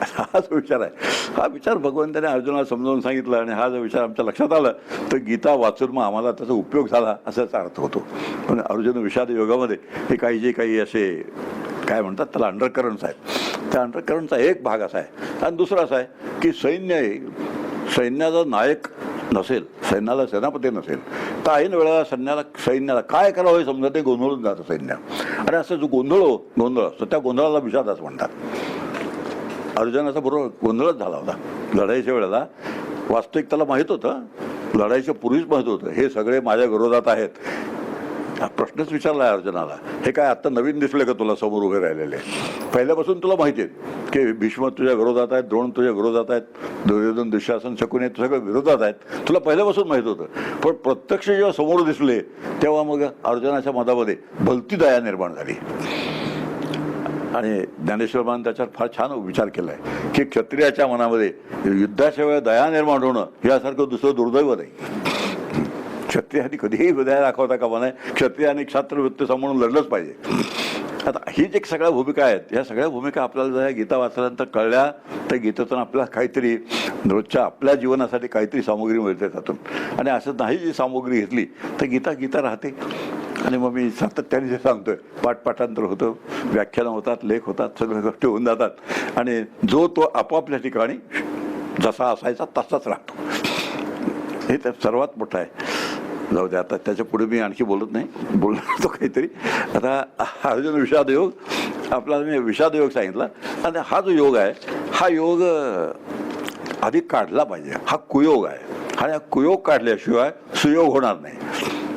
हाच विचार आहे. हा विचार भगवंताने अर्जुनाला समजावून सांगितला. आणि हा जर विचार आमच्या लक्षात आला तर गीता वाचून मग आम्हाला त्याचा उपयोग झाला असाच अर्थ होतो. पण अर्जुन विषाद योगामध्ये हे जे काही असे काय म्हणतात त्याला अंडरकरंट्स आहेत, त्या अंडरकरंटचा एक भाग असा आहे. आणि दुसरा असा आहे की सैन्याचा नायक नसेल, सैन्याला सेनापती नसेल तर ऐन वेळेला सैन्याला काय करावं हे समजा ते गोंधळून जातं सैन्य. आणि असं जो गोंधळ असतो त्या गोंधळाला विषाद असं म्हणतात. अर्जुनाचा बरोबर गोंधळच झाला होता लढाईच्या वेळेला. वास्तविक त्याला माहीत होतं, लढाईच्या पूर्वीच माहीत होतं हे सगळे माझ्या विरोधात आहेत. प्रश्नच विचारला आहे अर्जुनाला, हे काय आत्ता नवीन दिसले का तुला समोर उभे राहिलेले? पहिल्यापासून तुला माहिती आहे की भीष्म तुझ्या विरोधात आहेत, द्रोण तुझ्या विरोधात आहेत, दुर्योधन दुःशासन शकुनी सगळं विरोधात आहेत, तुला पहिल्यापासून माहीत होतं. पण प्रत्यक्ष जेव्हा समोर दिसले तेव्हा मग अर्जुनाच्या मनामध्ये भलती दया निर्माण झाली. आणि ज्ञानेश्वरांनी त्याच्यावर फार छान विचार केला आहे की क्षत्रियाच्या मनामध्ये युद्धाच्या वेळेला दया निर्माण होणं यासारखं दुसरं दुर्दैव नाही. क्षत्रियांनी कधीही दया दाखवता कामा नये, क्षत्रियांनी क्षात्रवृत्ती सांभाळून लढलंच पाहिजे. आता ही जे सगळ्या भूमिका आहेत, ह्या सगळ्या भूमिका आपल्याला जर गीता वाचल्यानंतर कळल्या तर गीतेतून आपल्याला काहीतरी रोजच्या आपल्या जीवनासाठी काहीतरी सामुग्री मिळते त्यातून. आणि असं नाही जी सामुग्री घेतली तर गीता राहते. आणि मग मी सातत्याने जे सांगतोय, पाठपाठांतर होतं, व्याख्यानं होतात, लेख होतात, सगळ्या गोष्टी होऊन जातात. आणि जो तो आपापल्या ठिकाणी जसा असायचा तसाच राहतो. हे तर सर्वात मोठं आहे. जाऊ दे, आता त्याच्या पुढे मी आणखी बोलत नाही, बोलणार तो काहीतरी. आता अर्जुन विषाद योग, आपल्याला मी विषाद योग सांगितला. आणि हा जो योग आहे हा योग आधी काढला पाहिजे. हा कुयोग आहे. आणि हा कुयोग काढल्याशिवाय सुयोग होणार नाही.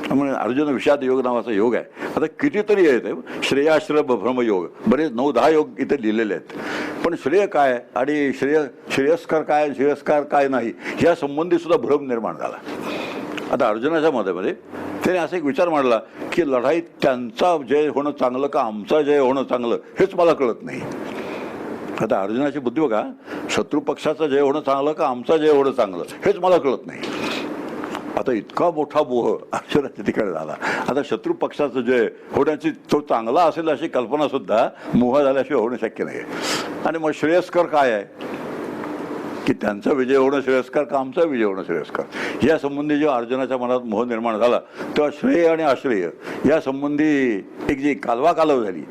त्यामुळे अर्जुन विषाद योग नावाचा योग आहे. आता आता कितीतरी आहेत श्रेयाश्रय भ्रमयोग, बरेच 9-10 योग इथे लिहिलेले आहेत. पण श्रेय काय आणि श्रेयस्कर काय, श्रेयस्कार काय नाही या संबंधी सुद्धा भ्रम निर्माण झाला. आता अर्जुनाच्या मतामध्ये त्याने असा एक विचार मांडला की लढाईत त्यांचा जय होणं चांगलं का आमचा जय होणं चांगलं हेच मला कळत नाही. आता अर्जुनाची बुद्धी बघा, शत्रू पक्षाचं जय होणं चांगलं का आमचा जय होणं चांगलं हेच मला कळत नाही. आता इतका मोठा मोह अर्जुनाच्या ठिकाणी झाला. आता शत्रू पक्षाचं जय होण्याची तो चांगला असेल अशी कल्पना सुद्धा मोह झाल्याशिवाय होणं शक्य नाही. आणि मग श्रेयस्कर काय आहे की त्यांचा विजय होणं श्रेयस्कर का आमचा विजय होणं श्रेयस्कर या संबंधी जेव्हा अर्जुनाच्या मनात मोह निर्माण झाला तेव्हा श्रेय आणि अश्रेय या संबंधी एक जी कालवाकालव झाली,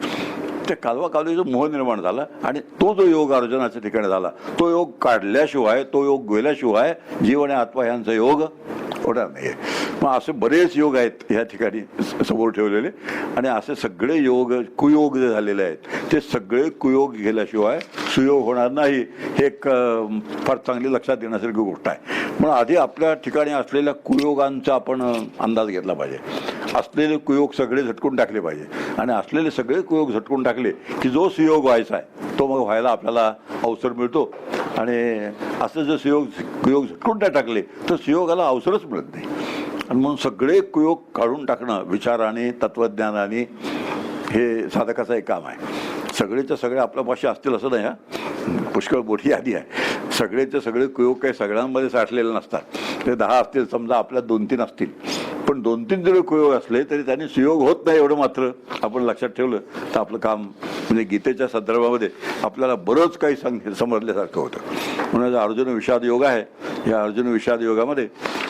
त्या कालवाकालवीचा मोह निर्माण झाला. आणि तो जो योग अर्जुनाच्या ठिकाणी झाला तो योग काढल्याशिवाय, तो योग गेल्याशिवाय जीव आणि आत्मा यांचा योग होणार नाही. मग असे बरेच योग आहेत या ठिकाणी समोर ठेवलेले. आणि असे सगळे योग कुयोग जे झालेले आहेत ते सगळे कुयोग गेल्याशिवाय सुयोग होणार नाही. हे एक फार चांगली लक्षात येण्यासारखी गोष्ट आहे. म्हणून आधी आपल्या ठिकाणी असलेल्या कुयोगांचा आपण अंदाज घेतला पाहिजे. असलेले कुयोग सगळे झटकून टाकले पाहिजे. आणि असलेले सगळे कुयोग झटकून टाकले की जो सुयोग व्हायचा आहे तो मग व्हायला आपल्याला अवसर मिळतो. आणि असं जर कुयोग झटकून नाही टाकले तर सुयोगाला अवसरच मिळत नाही. आणि म्हणून सगळे कुयोग काढून टाकणं विचाराने, तत्त्वज्ञानाने हे साधकाचं एक काम आहे. सगळेच्या सगळे आपल्यापाशी असतील असं नाही. पुष्कळ मोठी यादी आहे. सगळेचे सगळे कुयोग काही सगळ्यांमध्ये साठलेले नसतात. ते 10 असतील समजा, आपल्या 2-3 असतील. पण 2-3 जरी कुयोग असले तरी त्यांनी सुयोग होत नाही एवढं मात्र आपण लक्षात ठेवलं तर आपलं काम म्हणजे गीतेच्या संदर्भामध्ये आपल्याला बरंच काही समजल्यासारखं होतं. म्हणून अर्जुन विषाद योग आहे. या अर्जुन विषाद योगामध्ये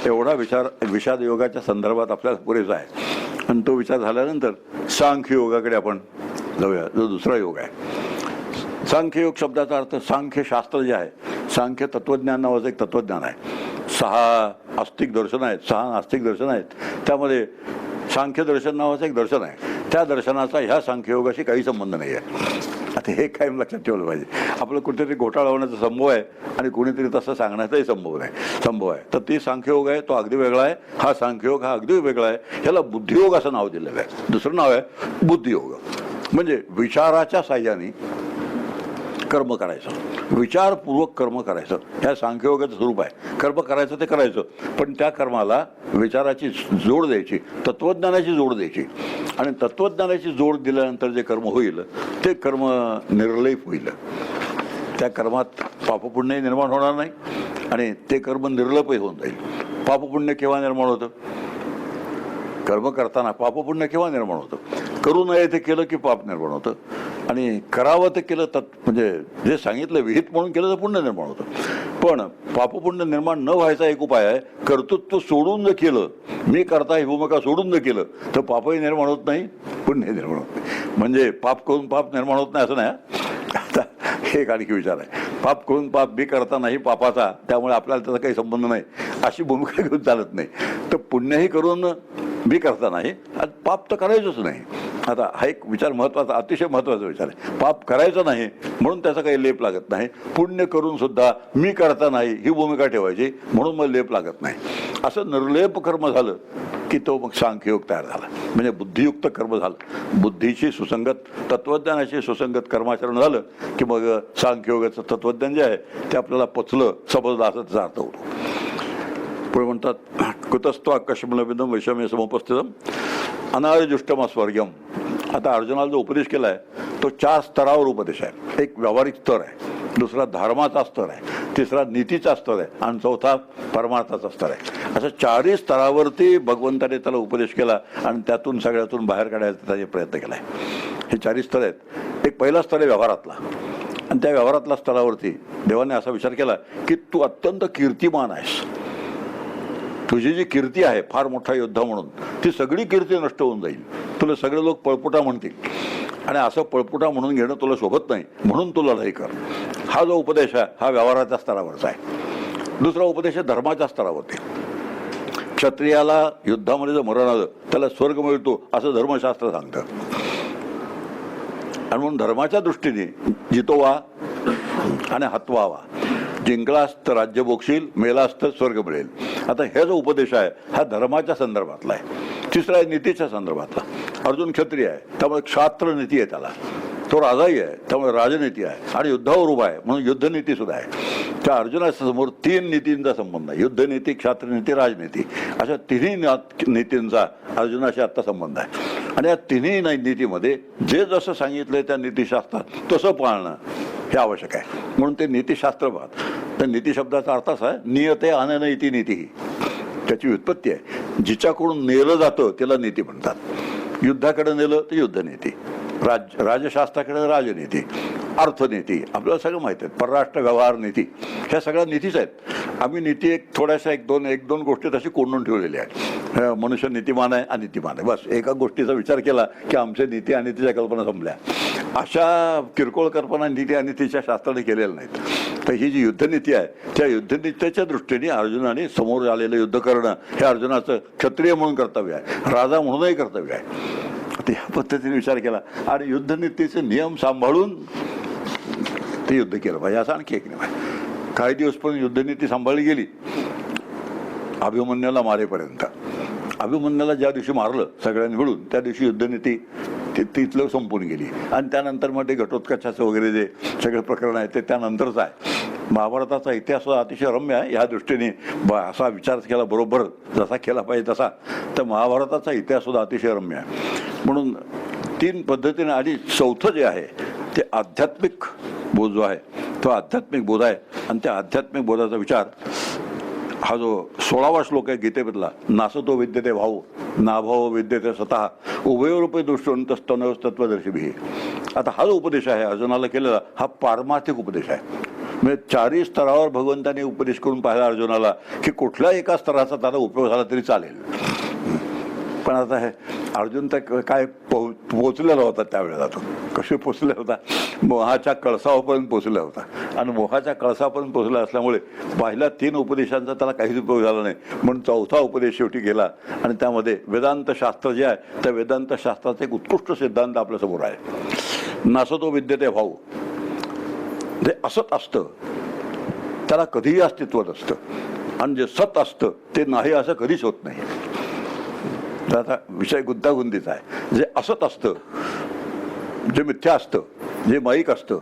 एवढा विचार विषाद योगाच्या संदर्भात आपल्याला पुरेसा आहे. आणि तो विचार झाल्यानंतर सांख्य योगाकडे आपण जाऊया, जो दुसरा योग आहे. सांख्ययोग शब्दाचा अर्थ सांख्य शास्त्र जे आहे, सांख्य तत्वज्ञान नावाचं एक तत्वज्ञान आहे. 6 आस्तिक दर्शन आहेत, 6 नास्तिक दर्शन आहेत. त्यामध्ये सांख्य दर्शन नावाचं एक दर्शन आहे. त्या दर्शनाचा ह्या सांख्ययोगाशी काही संबंध नाही आहे. आता हे काय लक्षात ठेवलं पाहिजे. आपलं कुठेतरी घोटाळा होण्याचा संभव आहे आणि कोणीतरी तसं सांगण्याचाही संभव आहे. तर ते सांख्ययोग आहे तो अगदी वेगळा आहे. हा सांख्ययोग हा अगदी वेगळा आहे. ह्याला बुद्धियोग असं नाव दिलेलं आहे. दुसरं नाव आहे बुद्धियोग. म्हणजे विचाराच्या साह्याने कर्म करायचं, विचारपूर्वक कर्म करायचं. ह्या सांख्ययोगाचं स्वरूप आहे. कर्म करायचं ते करायचं, पण त्या कर्माला विचाराची जोड द्यायची, तत्त्वज्ञानाची जोड द्यायची. आणि तत्त्वज्ञानाची जोड दिल्यानंतर जे कर्म होईल ते कर्म निर्लेप होईल. त्या कर्मात पापपुण्यही निर्माण होणार नाही आणि ते कर्म निर्लेपही होऊन जाईल. पापपुण्य केव्हा निर्माण होतं? कर्म करताना पापपुण्य केव्हा निर्माण होतं? करू नये ते केलं की पाप निर्माण होतं. आणि करावं ते केलं म्हणजे जे सांगितलं विहित म्हणून केलं तर पुण्य निर्माण होतं. पण पापपुण्य निर्माण न व्हायचा एक उपाय आहे, कर्तृत्व सोडून जर केलं, मी करता ही भूमिका सोडून जर केलं तर पापही निर्माण होत नाही, पुण्य निर्माण होत नाही. म्हणजे पाप करून पाप निर्माण होत नाही असं नाही. आता हे एक आणखी विचार आहे. पाप करून पाप मी करता नाही पापाचा, त्यामुळे आपल्याला त्याचा काही संबंध नाही अशी भूमिका घेऊन चालत नाही. तर पुण्यही करून मी करता नाही आणि पाप तर करायचंच नाही. आता हा एक विचार महत्त्वाचा, अतिशय महत्त्वाचा विचार आहे. पाप करायचं नाही म्हणून त्याचा काही लेप लागत नाही. पुण्य करून सुद्धा मी करता नाही ही भूमिका ठेवायची म्हणून मग लेप लागत नाही. असं निर्लेप कर्म झालं की तो मग सांख्ययोग तयार झाला. म्हणजे बुद्धियुक्त कर्म झालं. बुद्धीशी सुसंगत, तत्त्वज्ञानाशी सुसंगत कर्माचरण झालं की मग सांख्ययोगाचं तत्त्वज्ञान जे आहे ते आपल्याला पचलं, समजलं असं त्याचा अर्थ होतो. पुढे म्हणतात कुतस्त्वा कशमलविदम वैषम्य समुपस्थितम अनार्जुष्टम स्वर्गम. आता अर्जुनाला जो उपदेश केला आहे तो 4 स्तरावर उपदेश आहे. एक व्यावहारिक स्तर आहे, दुसरा धर्माचा स्तर आहे, तिसरा नीतीचा स्तर आहे आणि चौथा परमार्थाचा स्तर आहे. अशा 4 स्तरावरती भगवंताने त्याला उपदेश केला आणि त्यातून सगळ्यातून बाहेर काढायचा त्याने प्रयत्न केला आहे. हे 4 स्तर आहेत. एक पहिला स्तर आहे व्यवहारातला. आणि त्या व्यवहारातल्या स्तरावरती देवाने असा विचार केला की तू अत्यंत कीर्तिमान आहेस. तुझी जी कीर्ती आहे फार मोठा योद्धा म्हणून, ती सगळी कीर्ती नष्ट होऊन जाईल. तुला सगळे लोक पळपुटा म्हणतील आणि असं पळपुटा म्हणून घेणं तुला शोभत नाही, म्हणून तू लढाई कर. हा जो उपदेश आहे हा व्यवहाराच्या स्तरावरचा आहे. दुसरा उपदेश आहे धर्माच्या स्तरावरती. क्षत्रियाला युद्धामध्ये जर मरण आलं त्याला स्वर्ग मिळतो असं धर्मशास्त्र सांगतं. आणि म्हणून धर्माच्या दृष्टीने जितोवा आणि हतवावा. जिंकलास तर राज्य भोगशील, मेलास तर स्वर्ग मिळेल. आता हे जो उपदेश आहे हा धर्माच्या संदर्भातला आहे. तिसरा आहे नीतीच्या संदर्भातला. अर्जुन क्षत्रिय आहे त्यामुळे क्षात्र नीती आहे त्याला, तो राजाही आहे त्यामुळे राजनीती आहे, आणि युद्धावर उभा आहे म्हणून युद्धनीती सुद्धा आहे. त्या अर्जुनाच्या समोर 3 नीतींचा संबंध आहे, युद्धनीती, क्षात्रनीती, राजनीती, अशा तिन्ही नीतींचा अर्जुनाशी आत्ता संबंध आहे. आणि या तिन्ही नीतीमध्ये जे जसं सांगितलंय त्या नीतिशास्त्रात तसं पाळणं हे आवश्यक आहे. म्हणून ते नीतिशास्त्र पाहत. त्या नीती शब्दाचा अर्थ असा आहे, नियते अननैती नीती, ही त्याची व्युत्पत्ती आहे. जिच्याकडून नेलं जातं त्याला नीती म्हणतात. युद्धाकडे नेलं तर युद्धनीती, राजशास्त्राकडे राजनीती, अर्थनीती, आपल्याला सगळं माहिती आहे, परराष्ट्र व्यवहार नीती, ह्या सगळ्या नीतीच आहेत. आम्ही नीती थोड्याशा एक दोन गोष्टी तशी कोंडून ठेवलेल्या आहेत. मनुष्य नीतिमान आहे, अनितीमान आहे, बस एका गोष्टीचा विचार केला की आमच्या नीती अनितीच्या कल्पना संपल्या. अशा किरकोळ कल्पना नीती अनितीच्या शास्त्राने केलेल्या नाहीत. तर ही जी युद्धनीती आहे त्या युद्धनीतीच्या दृष्टीने अर्जुनाने समोर आलेलं युद्ध करणं हे अर्जुनाचं क्षत्रिय म्हणून कर्तव्य आहे, राजा म्हणूनही कर्तव्य आहे. ह्या पद्धतीने विचार केला आणि युद्धनीतीचे नियम सांभाळून ते युद्ध केलं पाहिजे, असं आणखी एक नियम आहे. काही दिवस पण युद्धनीती सांभाळली गेली अभिमन्यूला मारेपर्यंत. अभिमन्यूला ज्या दिवशी मारलं सगळ्यांनी मिळून त्या दिवशी युद्धनीती तिथलं संपून गेली. आणि त्यानंतर मग ते घटोत्कचाचं वगैरे जे सगळे प्रकरण आहे ते त्यानंतरच आहे. महाभारताचा इतिहास अतिशय रम्य आहे ह्या दृष्टीने. असा विचार केला बरोबर जसा केला पाहिजे तसा, तर महाभारताचा इतिहास सुद्धा अतिशय रम्य आहे. म्हणून 3 पद्धतीने. आणि चौथं जे आहे ते आध्यात्मिक बोध जो आहे तो आध्यात्मिक बोध आहे. आणि त्या आध्यात्मिक बोधाचा विचार हा जो 16वा श्लोक आहे गीतेमधला, नासतो विद्यते भाऊ नाभाव विद्यते स्वतः उभयोरूपे दृष्टवंतस्तनव तत्वदर्शिभी. आता हा जो उपदेश आहे अर्जुनाला केलेला हा पारमार्थिक उपदेश आहे. म्हणजे 4ही स्तरावर भगवंताने उपदेश करून पाहिला अर्जुनाला की कुठल्या एका स्तराचा त्याला उपयोग झाला तरी चालेल. पण आता हे अर्जुन तर काय पोचलेला होता त्यावेळेला, तो कशी पोचलेला होता, मोहाच्या कळसावापर्यंत पोचलेला होता. आणि मोहाच्या कळसापर्यंत पोचला असल्यामुळे पहिल्या 3 उपदेशांचा त्याला काहीच उपयोग झाला नाही. म्हणून 4था उपदेश शेवटी गेला. आणि त्यामध्ये वेदांत शास्त्र जे आहे त्या वेदांत शास्त्राचा एक उत्कृष्ट सिद्धांत आपल्यासमोर आहे. नासतो विद्यते भाऊ, जे असत असतं त्याला कधीही अस्तित्व नसतं, आणि जे सत असतं ते नाही असं कधीच होत नाही. तर आता विषय गुंतागुंतीचा आहे. जे असत असतं, जे मिथ्या असतं, जे माईक असतं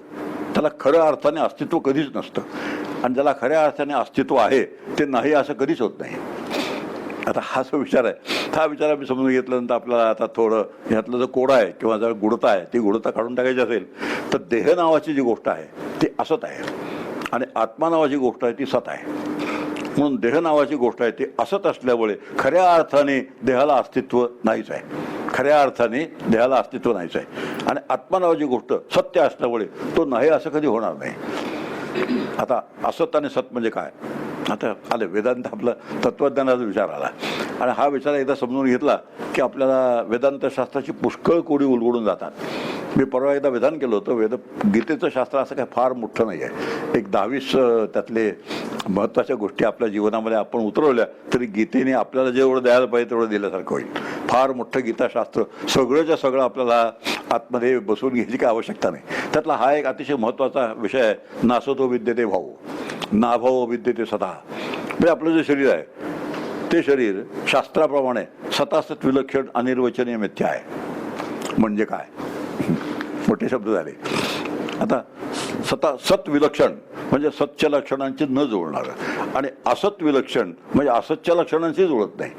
त्याला खऱ्या अर्थाने अस्तित्व कधीच नसतं, आणि ज्याला खऱ्या अर्थाने अस्तित्व आहे ते नाही असं कधीच होत नाही. आता हा जो विचार आहे हा विचार आम्ही समजून घेतल्यानंतर आपल्याला आता थोडं ह्यातलं जो कोडा आहे किंवा जर गुढता आहे ती गुढता काढून टाकायची असेल तर देह नावाची जी गोष्ट आहे ती असत आहे, आणि आत्मा नावाची गोष्ट आहे ती सत आहे. म्हणून देह नावाची गोष्ट आहे ती असत असल्यामुळे खऱ्या अर्थाने देहाला अस्तित्व नाहीच आहे, खऱ्या अर्थाने देहाला अस्तित्व नाहीच आहे. आणि आत्मा नावाची गोष्ट सत्य असल्यामुळे तो नाही असं कधी होणार नाही. आता असत आणि सत म्हणजे काय, आता आले वेदांत आपला तत्त्वज्ञानाचा विचार आला. आणि हा विचार एकदा समजून घेतला की आपल्याला वेदांत शास्त्राची पुष्कळ कोडी उलगडून जातात. मी परवा एकदा विधान केलं होतं, गीतेचं शास्त्र असं काय फार मोठं नाही आहे. एक 10-20 त्यातले महत्त्वाच्या गोष्टी आपल्या जीवनामध्ये आपण उतरवल्या तरी गीतेने आपल्याला जेवढं द्यायला पाहिजे तेवढं दिल्यासारखं होईल. फार मोठं गीताशास्त्र सगळंच्या सगळं आपल्याला आतमध्ये बसवून घ्यायची काही आवश्यकता नाही. त्यातला हा एक अतिशय महत्त्वाचा विषय आहे, नासतो विद्यते भाऊ नाभाव विद्यते स्वतः. म्हणजे आपलं जे शरीर आहे ते शरीर शास्त्राप्रमाणे सतासत विलक्षण अनिर्वचनीय मिथ्या आहे. म्हणजे काय, मोठे शब्द झाले. आता सत विलक्षण म्हणजे सतच्या लक्षणांची न जुळणारं, आणि असत विलक्षण म्हणजे असतच्या लक्षणांशी जुळत नाही.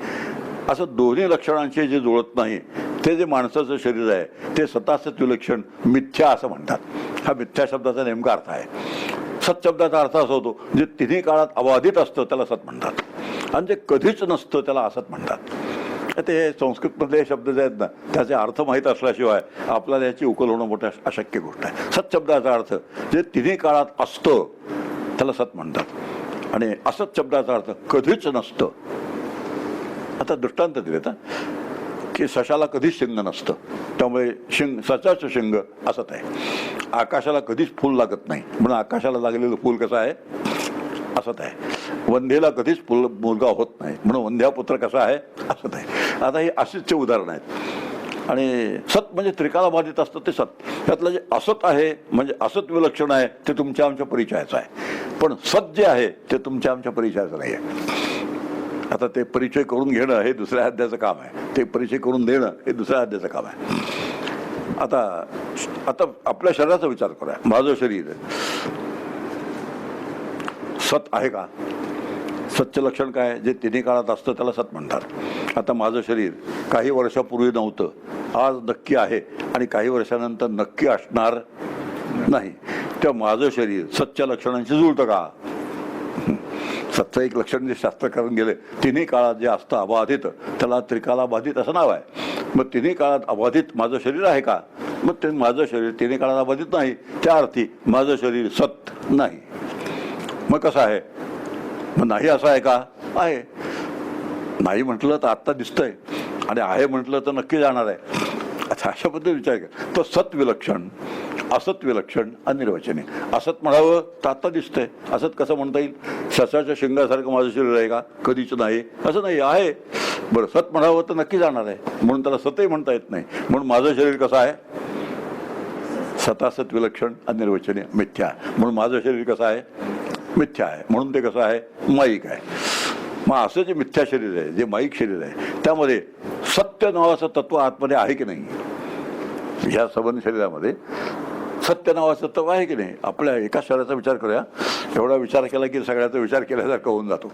असं दोन्ही लक्षणांशी जे जुळत नाही ते जे माणसाचं शरीर आहे ते सतासत विलक्षण मिथ्या असं म्हणतात. हा मिथ्या शब्दाचा नेमका अर्थ आहे. सत शब्दाचा अर्थ असा होतो जे तिन्ही काळात अबाधित असतं त्याला सत म्हणतात, आणि जे कधीच नसतं त्याला असत म्हणतात. ते संस्कृतमधले शब्द जे आहेत ना त्याचे अर्थ माहीत असल्याशिवाय आपल्याला याची उकल होणं मोठं अशक्य गोष्ट आहे. सत शब्दाचा अर्थ जे तिन्ही काळात असतं त्याला सत म्हणतात, आणि असत शब्दाचा अर्थ कधीच नसतं. आता दृष्टांत दिलेत की सशाला कधीच शिंग नसतं, त्यामुळे सचाचं शिंग असत आहे. आकाशाला कधीच फूल लागत नाही म्हणून आकाशाला लागलेलं फूल कसं आहे, असत आहे. वंध्येला कधीच मुलगा होत नाही म्हणून वंध्यापुत्र कसा आहे, असत आहे. आता हे अशीच उदाहरण आहेत. आणि सत म्हणजे त्रिकाला बाधित असतं ते सत. त्यातलं जे असत आहे म्हणजे असत विलक्षण आहे ते तुमच्या आमच्या परिचयाचं आहे, पण सत जे आहे ते तुमच्या आमच्या परिचयाचं नाही आहे. आता ते परिचय करून घेणं हे दुसऱ्या अध्यायाचं काम आहे. ते परिचय करून देणं हे दुसऱ्या अध्याचं काम आहे. आता आता आपल्या शरीराचा विचार करूया. माझं शरीर सत आहे का? सतचं लक्षण काय? जे तिन्ही काळात असतं त्याला सत म्हणतात. आता माझं शरीर काही वर्षापूर्वी नव्हतं, आज नक्की आहे आणि काही वर्षानंतर नक्की असणार नाही. तेव्हा माझं शरीर सतच्या लक्षणांशी जुळतं का? सतचं एक लक्षण जे शास्त्रकारण गेले, तिन्ही काळात जे असतं अबाधित त्याला त्रिकालाबाधित असं नाव आहे. मग तिन्ही काळात अबाधित माझं शरीर आहे का? मग ते माझं शरीर तिन्ही काळात अबाधित नाही, त्या अर्थी माझं शरीर सत नाही. मग कसं आहे? मग नाही असं आहे का? आहे. नाही म्हटलं तर आत्ता दिसतंय आणि आहे म्हटलं तर नक्की जाणार आहे. अच्छा, अशा पद्धतीने विचार केला तर सत विलक्षण, असत विलक्षण, अनिर्वचनीय. असत म्हणावं तर आत्ता दिसतंय, असत कसं म्हणता येईल? ससाच्या शिंगासारखं माझं शरीर आहे का? कधीच नाही, असं नाही आहे. बरं, सत म्हणावं तर नक्की जाणार आहे म्हणून त्याला सतही म्हणता येत नाही. म्हणून माझं शरीर कसं आहे? सतासत विलक्षण, अनिर्वचनीय, मिथ्या. म्हणून माझं शरीर कसं आहे? मिथ्या आहे. म्हणून ते कसं आहे? माईक आहे. मग असं जे मिथ्या शरीर आहे, जे माईक शरीर आहे, त्यामध्ये सत्य नावाचं तत्व आतमध्ये आहे की नाही? ह्या सबंध शरीरामध्ये सत्य नावाचं तत्व आहे की नाही? आपल्या एका शरीराचा विचार करूया. एवढा विचार केला की सगळ्याचा विचार केल्यासारखा होऊन जातो.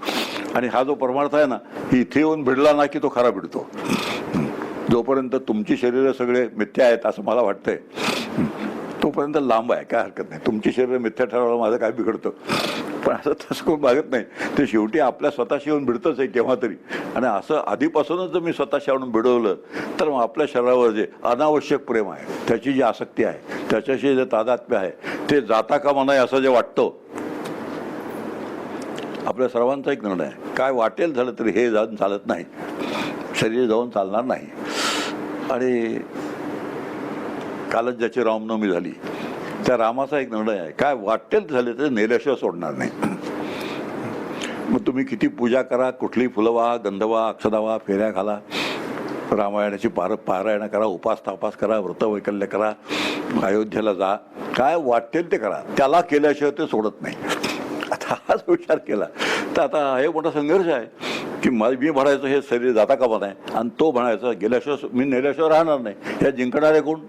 आणि हा जो परमार्थ आहे ना, ही इथे येऊन भिडला ना की तो खरा भिडतो. जोपर्यंत तुमची शरीरं सगळे मिथ्या आहेत असं मला वाटतंय, तोपर्यंत लांब आहे, काय हरकत नाही. तुमची शरीर मिथ्या ठरवलं माझं काय बिघडतं? पण असं तसं कोण मागत नाही. ते शेवटी आपल्या स्वतःशी येऊन भिडतंच आहे केव्हा तरी. आणि असं आधीपासूनच जर मी स्वतःशी आणून भिडवलं तर मग आपल्या शरीरावर जे अनावश्यक प्रेम आहे, त्याची जी आसक्ती आहे, त्याच्याशी जे तादात्म्य आहे, ते जाता कामा नये असं जे वाटतं. आपल्या सर्वांचा एक निर्णय आहे, काय वाटेल झालं तरी हे जाऊन चालत नाही, शरीर जाऊन चालणार नाही. आणि कालच ज्याची रामनवमी झाली त्या रामाचा एक निर्णय आहे, काय वाटेल झाले तरी नेल्याशिवाय सोडणार नाही. मग तुम्ही किती पूजा करा, कुठली फुलं व्हा, गंध व्हा, अक्षदा व्हा, फेऱ्या घाला, रामायणाची पारायण करा, उपास तापास करा, व्रतवैकल्य करा, अयोध्येला जा, काय वाटेल ते करा, त्याला केल्याशिवाय ते सोडत नाही. आता हाच विचार केला तर आता हे मोठा संघर्ष आहे की मी म्हणायचं हे शरीर जाता कामा नाही आणि तो म्हणायचा गेल्याशिवाय मी नेल्याशिवाय राहणार नाही. ह्या जिंकणारे कोण?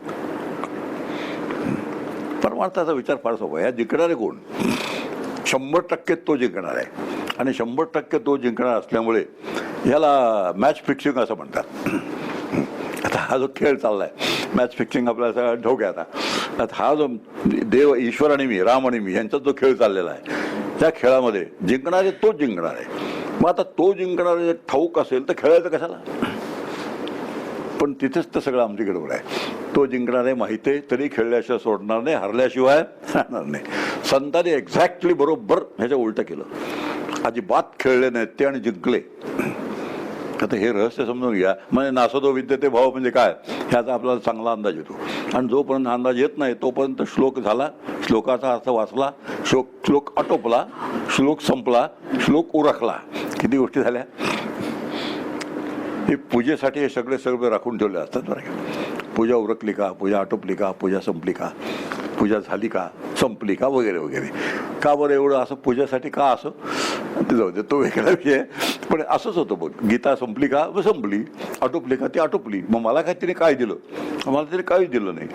परमार्थाचा विचार फार सोपा. ह्या जिंकणारे कोण? 100% तो जिंकणार आहे. आणि 100% तो जिंकणार असल्यामुळे ह्याला मॅच फिक्सिंग असं म्हणतात. आता हा जो खेळ चाललाय मॅच फिक्सिंग आपल्याला सगळं ठाऊक आहे. आता हा जो देव, ईश्वर आणि मी, राम आणि मी यांचा जो खेळ चाललेला आहे, त्या खेळामध्ये जिंकणारे तोच जिंकणार आहे. मग आता तो जिंकणारे ठाऊक असेल तर खेळायचं कशाला? पण तिथेच तर सगळं आमची गडबड आहे. तो जिंकणार आहे माहिती आहे तरी खेळल्याशिवाय सोडणार नाही, हरल्याशिवाय राहणार नाही. संतांनी एक्झॅक्टली बरोबर ह्याच्या उलटं केलं. अजिबात खेळले नाहीत ते आणि जिंकले. आता हे रहस्य समजून घ्या. म्हणजे नासदो विद्यते भाव म्हणजे काय, ह्याचा आपल्याला चांगला अंदाज येतो. आणि जोपर्यंत अंदाज येत नाही तोपर्यंत श्लोक झाला, श्लोकाचा अर्थ वाचला, श्लोक आटोपला, श्लोक संपला, श्लोक उरकला. किती गोष्टी झाल्या. हे पूजेसाठी हे सगळे राखून ठेवले असतात बरं का. पूजा उरकली का, पूजा आटोपली का, पूजा संपली का, पूजा झाली का, संपली का, वगैरे वगैरे. का बरं एवढं असं पूजेसाठी का असं ते जाऊ दे, तो वेगळा विषय. पण असंच होतं बघ. गीता संपली का, संपली. आटोपली का, ती आटोपली. मग मला काय तिने काय दिलं, मला तिने काहीच दिलं नाही.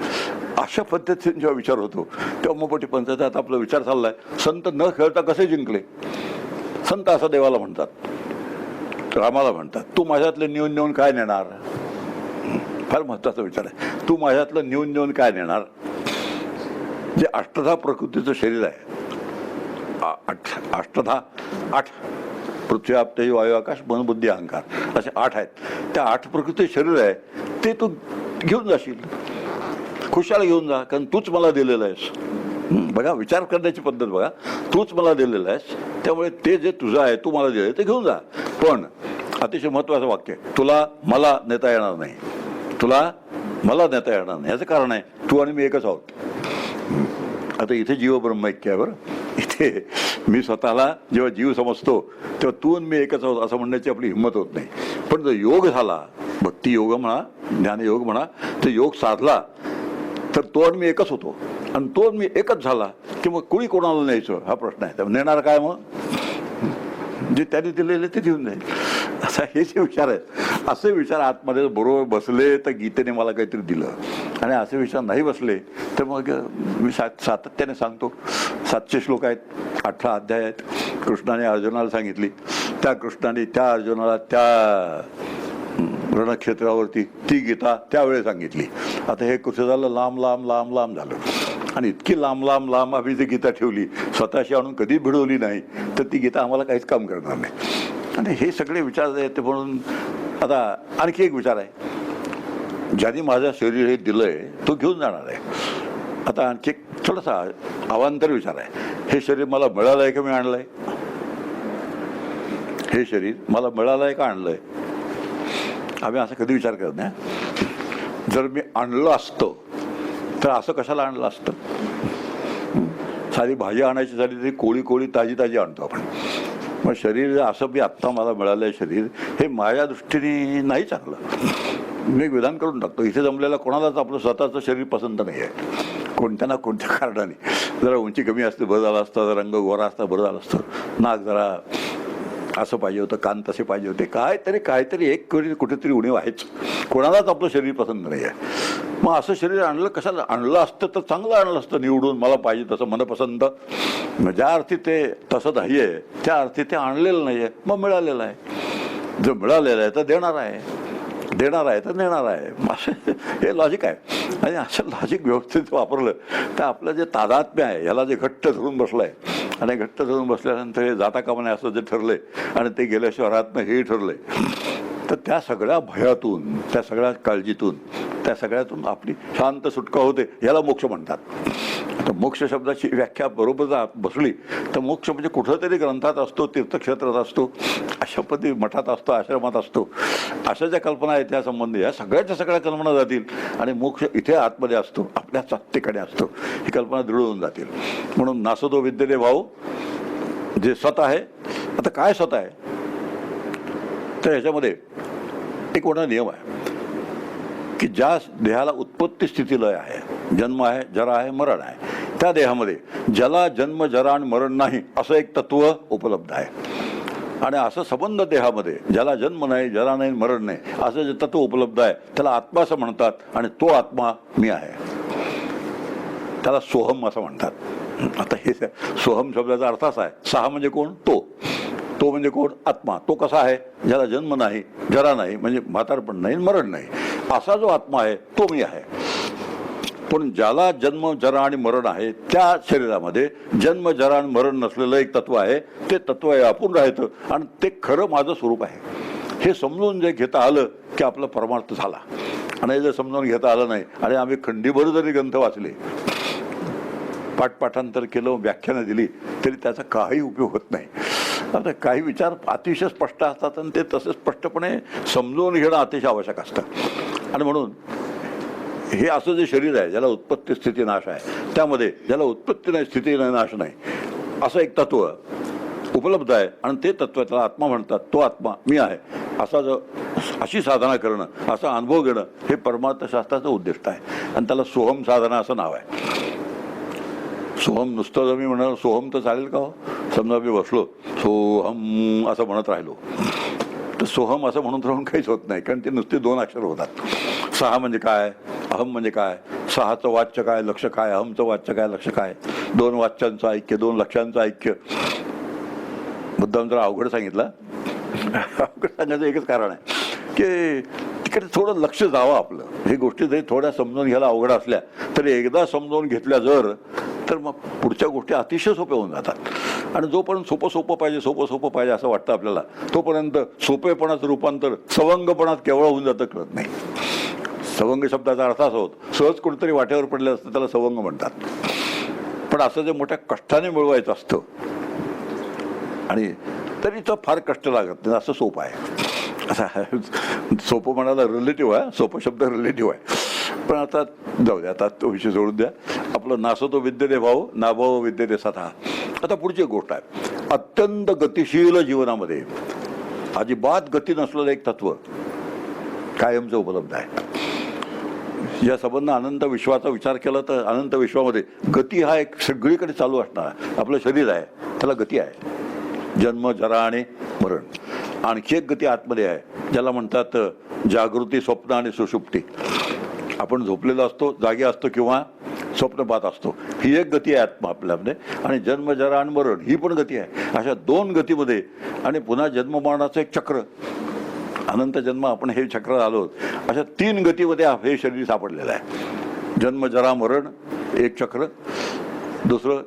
अशा पद्धतीने जेव्हा विचार होतो तेव्हा मोठी पंचायत आपला विचार चाललाय, संत न खेळता कसे जिंकले. संत असं देवाला म्हणतात, रामाला म्हणतात, तू माझ्यातलं नेऊन काय नेणार. फार महत्वाचा विचार आहे. तू माझ्यातलं नेऊन काय नेणार. जे अष्टधा प्रकृतीचं शरीर आहे, अष्टधा 8, पृथ्वी आप तेज वायू आकाश मन बुद्धी अहंकार, असे 8 आहेत. त्या 8 प्रकृती शरीर आहे ते तू घेऊन जाशील, खुशाल घेऊन जा, कारण तूच मला दिलेलं आहेस. बघा विचार करण्याची पद्धत बघा. तूच मला दिलेलं आहेस त्यामुळे ते जे तुझं आहे, तू मला दिलं ते घेऊन जा. पण अतिशय महत्वाचं वाक्य, तुला मला नेता येणार नाही, तुला मला नेता येणार नाही. याचं कारण आहे तू आणि मी एकच आहोत. आता इथे जीव ब्रह्मैक्य आहे बरं. इथे मी स्वतःला जेव्हा जीव समजतो तेव्हा तू आणि मी एकच आहोत असं म्हणण्याची आपली हिंमत होत नाही. पण जर योग झाला, भक्ती योग म्हणा, ज्ञानयोग म्हणा, तर योग साधला तर तो आणि मी एकच होतो. आणि तो आणि मी एकच झाला की मग कुणी कोणाला न्यायचं हा प्रश्न आहे. त्यामुळे नेणार काय, मग जे त्याने दिलेले ते घेऊन जाईल. असा हे जे विचार आहेत. असे विचार आतमध्ये बरोबर बसले तर गीतेने मला काहीतरी दिलं, आणि असे विचार नाही बसले तर मग मी सातत्याने सांगतो. 700 श्लोक आहेत, 18 अध्याय आहेत. कृष्णाने अर्जुनाला सांगितली, त्या कृष्णाने त्या अर्जुनाला त्या रणक्षेत्रावरती ती गीता त्यावेळी सांगितली. आता हे कसं झालं, लांब लांब लांब लांब झालं, आणि इतकी लांब लांब लांब आम्ही ती गीता ठेवली, स्वतःशी आणून कधी भिडवली नाही, तर ती गीता आम्हाला काहीच काम करणार नाही. आणि हे सगळे विचार आहेत. म्हणून आता आणखी एक विचार आहे, ज्याने माझं शरीर हे दिलंय तो घेऊन जाणार आहे. आता आणखी एक थोडासा अवांतर विचार आहे, हे शरीर मला मिळालं आहे का मी आणलंय? हे शरीर मला मिळालं आहे का आणलंय? आम्ही असं कधी विचार करत नाही. जर मी आणलं असतं तर असं कशाला आणलं असतं? साधी भाजी आणायची झाली तरी कोळी कोळी ताजी ताजी आणतो आपण. मग शरीर असं मी आत्ता मला मिळालं आहे शरीर, हे माझ्या दृष्टीने नाही चांगलं. मी एक विधान करून टाकतो, इथे जमलेला कोणालाच आपलं स्वतःचं शरीर पसंत नाही आहे, कोणत्या ना कोणत्या कारणाने. जरा उंची कमी असते बरं झालं असतं, जरा रंग गोरा असता बरं झालं असतं, नाक जरा असं पाहिजे होतं, कान तसे पाहिजे होते, काहीतरी एक कुठेतरी उणीव आहेच. कोणालाच आपलं शरीर पसंत नाही आहे. मग असं शरीर आणलं कशाला? आणलं असतं तर चांगलं आणलं असतं, निवडून मला पाहिजे तसं मनपसंत. ज्या अर्थी ते तसं नाही आहे त्या अर्थी ते आणलेलं नाही आहे, मग मिळालेलं आहे. जर मिळालेलं आहे तर देणार आहे, देणार आहे तर नेणार आहे, असं हे लॉजिक आहे. आणि असं लॉजिक व्यवस्थित वापरलं तर आपलं जे तादात्म्य आहे याला जे घट्ट धरून बसलं आहे, आणि घट्ट धरून बसल्यानंतर हे जाता कामा नये असं जे ठरलंय, आणि ते गेल्याशिवाय राहत नाही हेही ठरलंय, तर त्या सगळ्या भयातून, त्या सगळ्या काळजीतून, त्या सगळ्यातून आपली शांत सुटका होते. याला मोक्ष म्हणतात. आता मोक्ष शब्दाची व्याख्या बरोबर बसली तर मोक्ष म्हणजे कुठंतरी ग्रंथात असतो, तीर्थक्षेत्रात असतो, अशा पद्धती मठात असतो, आश्रमात असतो. अशा ज्या कल्पना आहेत त्या संबंधी या सगळ्याच्या सगळ्या कल्पना जातील, आणि मोक्ष इथे आतमध्ये असतो, आपल्याच ठिकाणी असतो. ही कल्पना दृढ होऊन जातील. म्हणून नासतो विद्यते भाऊ, जे सत आहे. आता काय सत आहे तर ह्याच्यामध्ये एक मोठा नियम आहे की ज्या देहाला उत्पत्ती स्थिती लय आहे, जन्म आहे, जरा आहे, मरण आहे, त्या देहामध्ये ज्याला जन्म जरा आणि मरण नाही असं एक तत्व उपलब्ध आहे. आणि असं संबंध देहामध्ये ज्याला जन्म नाही, जरा नाही, मरण नाही असं जे तत्व उपलब्ध आहे त्याला आत्मा असं म्हणतात. आणि तो आत्मा मी आहे, त्याला सोहम असं म्हणतात. आता हे सोहम शब्दाचा अर्थ असा आहे, सहा म्हणजे कोण? तो म्हणजे कोण? आत्मा. तो कसा आहे? ज्याला जन्म नाही, जरा नाही म्हणजे म्हातारपण नाही, मरण नाही, असा जो आत्मा आहे तो मी आहे. पण ज्याला जन्म जरा आणि मरण आहे त्या शरीरामध्ये जन्म जरा आणि मरण नसलेलं एक तत्व आहे. ते तत्व आपण राहतं, आणि ते खरं माझं स्वरूप आहे. हे समजून जे घेता आलं की आपला परमार्थ झाला. आणि जर समजून घेता आलं नाही, आणि आम्ही खंडीभर जरी ग्रंथ वाचले, पाठपाठांतर केलं, व्याख्यानं दिली, तरी त्याचा काही उपयोग होत नाही. आता काही विचार अतिशय स्पष्ट असतात, आणि ते तसे स्पष्टपणे समजून घेणं अतिशय आवश्यक असतं. आणि म्हणून हे असं जे शरीर आहे ज्याला उत्पत्ती स्थिती नाश आहे, त्यामध्ये ज्याला उत्पत्ती नाही, स्थिती नाही, नाश नाही असं एक तत्व उपलब्ध आहे, आणि ते तत्व त्याला आत्मा म्हणतात. तो आत्मा मी आहे अशी साधना करणं, असा अनुभव घेणं, हे परमार्थशास्त्राचं उद्दिष्ट आहे. आणि त्याला सोहम साधना असं नाव आहे. सोहम नुसतं जर मी म्हणाल सोहम तर चालेल का हो? समजा मी बसलो सोहम असं म्हणत राहिलो तर सोहम असं म्हणून राहून काहीच होत नाही, कारण ते नुसते 2 अक्षर होतात. सहा म्हणजे काय, अहम म्हणजे काय, सहाचं वाच्य काय, लक्ष काय, अहमचं वाच्य काय, लक्ष काय, 2 वाच्यांचं ऐक्य, 2 लक्षांचं ऐक्य. मुद्दाम जरा अवघड सांगितलं. अवघड सांगायचं एकच कारण आहे की तिकडे थोडं लक्ष जावं आपलं. ही गोष्टी जरी थोड्या समजून घ्यायला अवघड असल्या तरी एकदा समजून घेतल्या जर, तर मग पुढच्या गोष्टी अतिशय सोप्या होऊन जातात. आणि जोपर्यंत सोपं पाहिजे असं वाटतं आपल्याला, तोपर्यंत सोपेपणाचं रूपांतर सवंगपणात केवळ होऊन जातं, कळत नाही. सवंग शब्दाचा अर्थ असा होतो, सहज कुठेतरी वाटेवर पडलं असतं त्याला सवंग म्हणतात. पण असं जे मोठ्या कष्टाने मिळवायचं असतं, आणि तरी तर फार कष्ट लागत नाही, असं सोपं आहे. असं सोपं म्हणायला रिलेटिव्ह आहे, सोपं शब्द रिलेटिव्ह आहे. पण आता जाऊ द्या, आता तो विषय सोडून द्या. आपलं नासतो विद्यते भाऊ, नाभाव विद्यते सथा. आता पुढची गोष्ट आहे, अत्यंत गतिशील जीवनामध्ये अजिबात गती नसलेलं एक तत्व कायमचं उपलब्ध आहे. या संबंध अनंत विश्वाचा विचार केला तर अनंत विश्वामध्ये गती हा एक सगळीकडे चालू असणार. आपलं शरीर आहे त्याला गती आहे, जन्म जरा आणि मरण. आणखी एक गती आतमध्ये आहे ज्याला म्हणतात जागृती, स्वप्न आणि सुषुप्ती. आपण झोपलेलो असतो, जागे असतो किंवा स्वप्न पाहत असतो. ही एक गती आहे आत्मा आपल्यामध्ये. आणि जन्म, जरा आणि मरण ही पण गती आहे. अशा दोन गतीमध्ये आणि पुन्हा जन्ममरणाचं एक चक्र, अनंत जन्म आपण हे चक्र आलो, अशा तीन गतीमध्ये हे शरीर सापडलेलं आहे. जन्म, जरा, मरण एक चक्र, दुसरं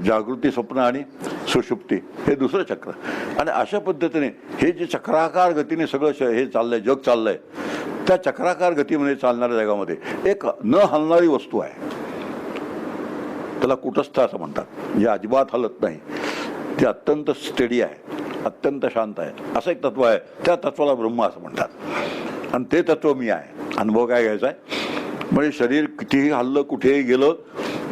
जागृती, स्वप्न आणि सुषुप्ती हे दुसरं चक्र. आणि अशा पद्धतीने हे जे चक्राकार गतीने सगळं हे चाललंय, जग चाललंय, त्या चक्राकार गतीमध्ये चालणाऱ्या जगामध्ये एक न हलणारी वस्तू आहे. त्याला कुटस्थ असं म्हणतात. जे अजिबात हलत नाही, ते अत्यंत स्टेडी आहे, अत्यंत शांत आहे, असं एक तत्व आहे. त्या तत्वाला ब्रह्म असं म्हणतात. आणि ते तत्व मी आहे. अनुभव काय घ्यायचा आहे म्हणजे शरीर कितीही हल्लं, कुठेही गेलं,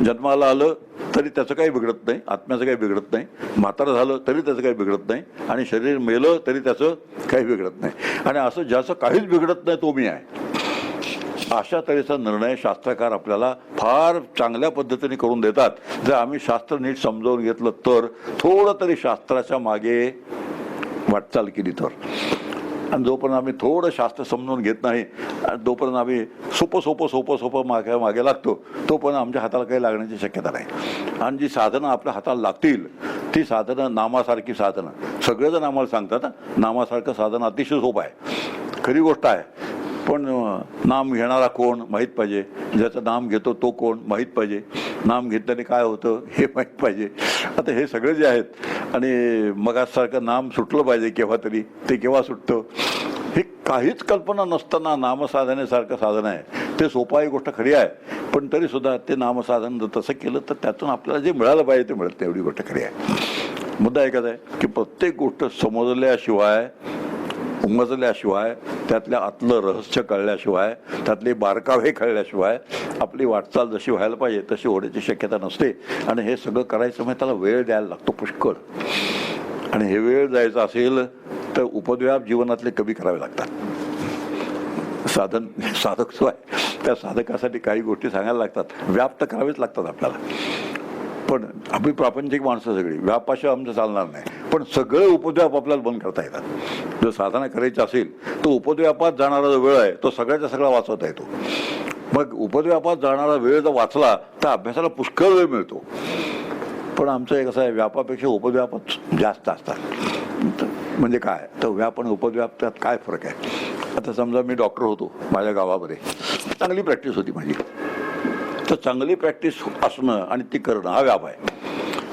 जन्माला आलं तरी त्याचं काही बिघडत नाही, आत्म्याचं काही बिघडत नाही. म्हातारं झालं तरी त्याचं काही बिघडत नाही. आणि शरीर मेलं तरी त्याचं काही बिघडत नाही. आणि असं ज्याचं काहीच बिघडत नाही तो मी आहे. अशा तऱ्हेचा निर्णय शास्त्रकार आपल्याला फार चांगल्या पद्धतीने करून देतात. जर आम्ही शास्त्र नीट समजावून घेतलं तर, थोडं तरी शास्त्राच्या मागे वाटचाल केली तर. आणि जोपर्यंत आम्ही थोडं शास्त्र समजून घेत नाही, जोपर्यंत आम्ही सोपं मागे लागतो, तोपर्यंत आमच्या हाताला काही लागण्याची शक्यता नाही. आणि जी साधनं आपल्या हाताला लागतील ती साधनं नामासारखी साधनं. सगळेजण आम्हाला सांगतात नामासारखं साधन अतिशय सोपं आहे. खरी गोष्ट आहे. पण नाम घेणारा कोण माहीत पाहिजे, ज्याचं नाम घेतो तो कोण माहीत पाहिजे, नाम घेतल्याने काय होतं हे माहीत पाहिजे. आता हे सगळे जे आहेत, आणि मगासारखं नाम सुटलं पाहिजे केव्हा तरी, ते केव्हा सुटतं हे काहीच कल्पना नसताना नामसाधनेसारखं साधन आहे. ते सोपं आहे, गोष्ट खरी आहे. पण तरीसुद्धा ते नामसाधन जर तसं केलं तर त्यातून आपल्याला जे मिळालं पाहिजे ते मिळतं, एवढी गोष्ट खरी आहे. मुद्दा एकच आहे की प्रत्येक गोष्ट समजल्याशिवाय, उमजल्याशिवाय, त्यातल्या आतलं रहस्य कळल्याशिवाय, त्यातले बारकावे कळल्याशिवाय आपली वाटचाल जशी व्हायला पाहिजे तशी होण्याची शक्यता नसते. आणि हे सगळं करायचं म्हणजे त्याला वेळ द्यायला लागतो पुष्कळ. आणि हे वेळ द्यायचा असेल तर उपद्व्याप जीवनातले कमी करावे लागतात. साधक जो आहे त्या साधकासाठी काही गोष्टी सांगायला लागतात, व्याप तर करावेच लागतात आपल्याला. पण आपली प्रापंचिक माणसं सगळी व्यापाशिवाय आमचं चालणार नाही. पण सगळे उपद्व्याप आपल्याला बंद करता येतात. जर साधना करायची असेल तर उपद्व्यापात जाणारा जो वेळ आहे तो सगळ्याचा सगळा वाचवता येतो. मग उपद्व्यापात जाणारा वेळ जर वाचला तर अभ्यासाला पुष्कळ वेळ मिळतो. पण आमचं एक असं आहे, व्यापापेक्षा उपद्व्यापच जास्त असतात. म्हणजे काय तर व्याप आणि उपद्व्याप त्यात काय फरक आहे. आता समजा मी डॉक्टर होतो माझ्या गावामध्ये, चांगली प्रॅक्टिस होती माझी, तर चांगली प्रॅक्टिस असणं आणि ती करणं हा व्याप आहे.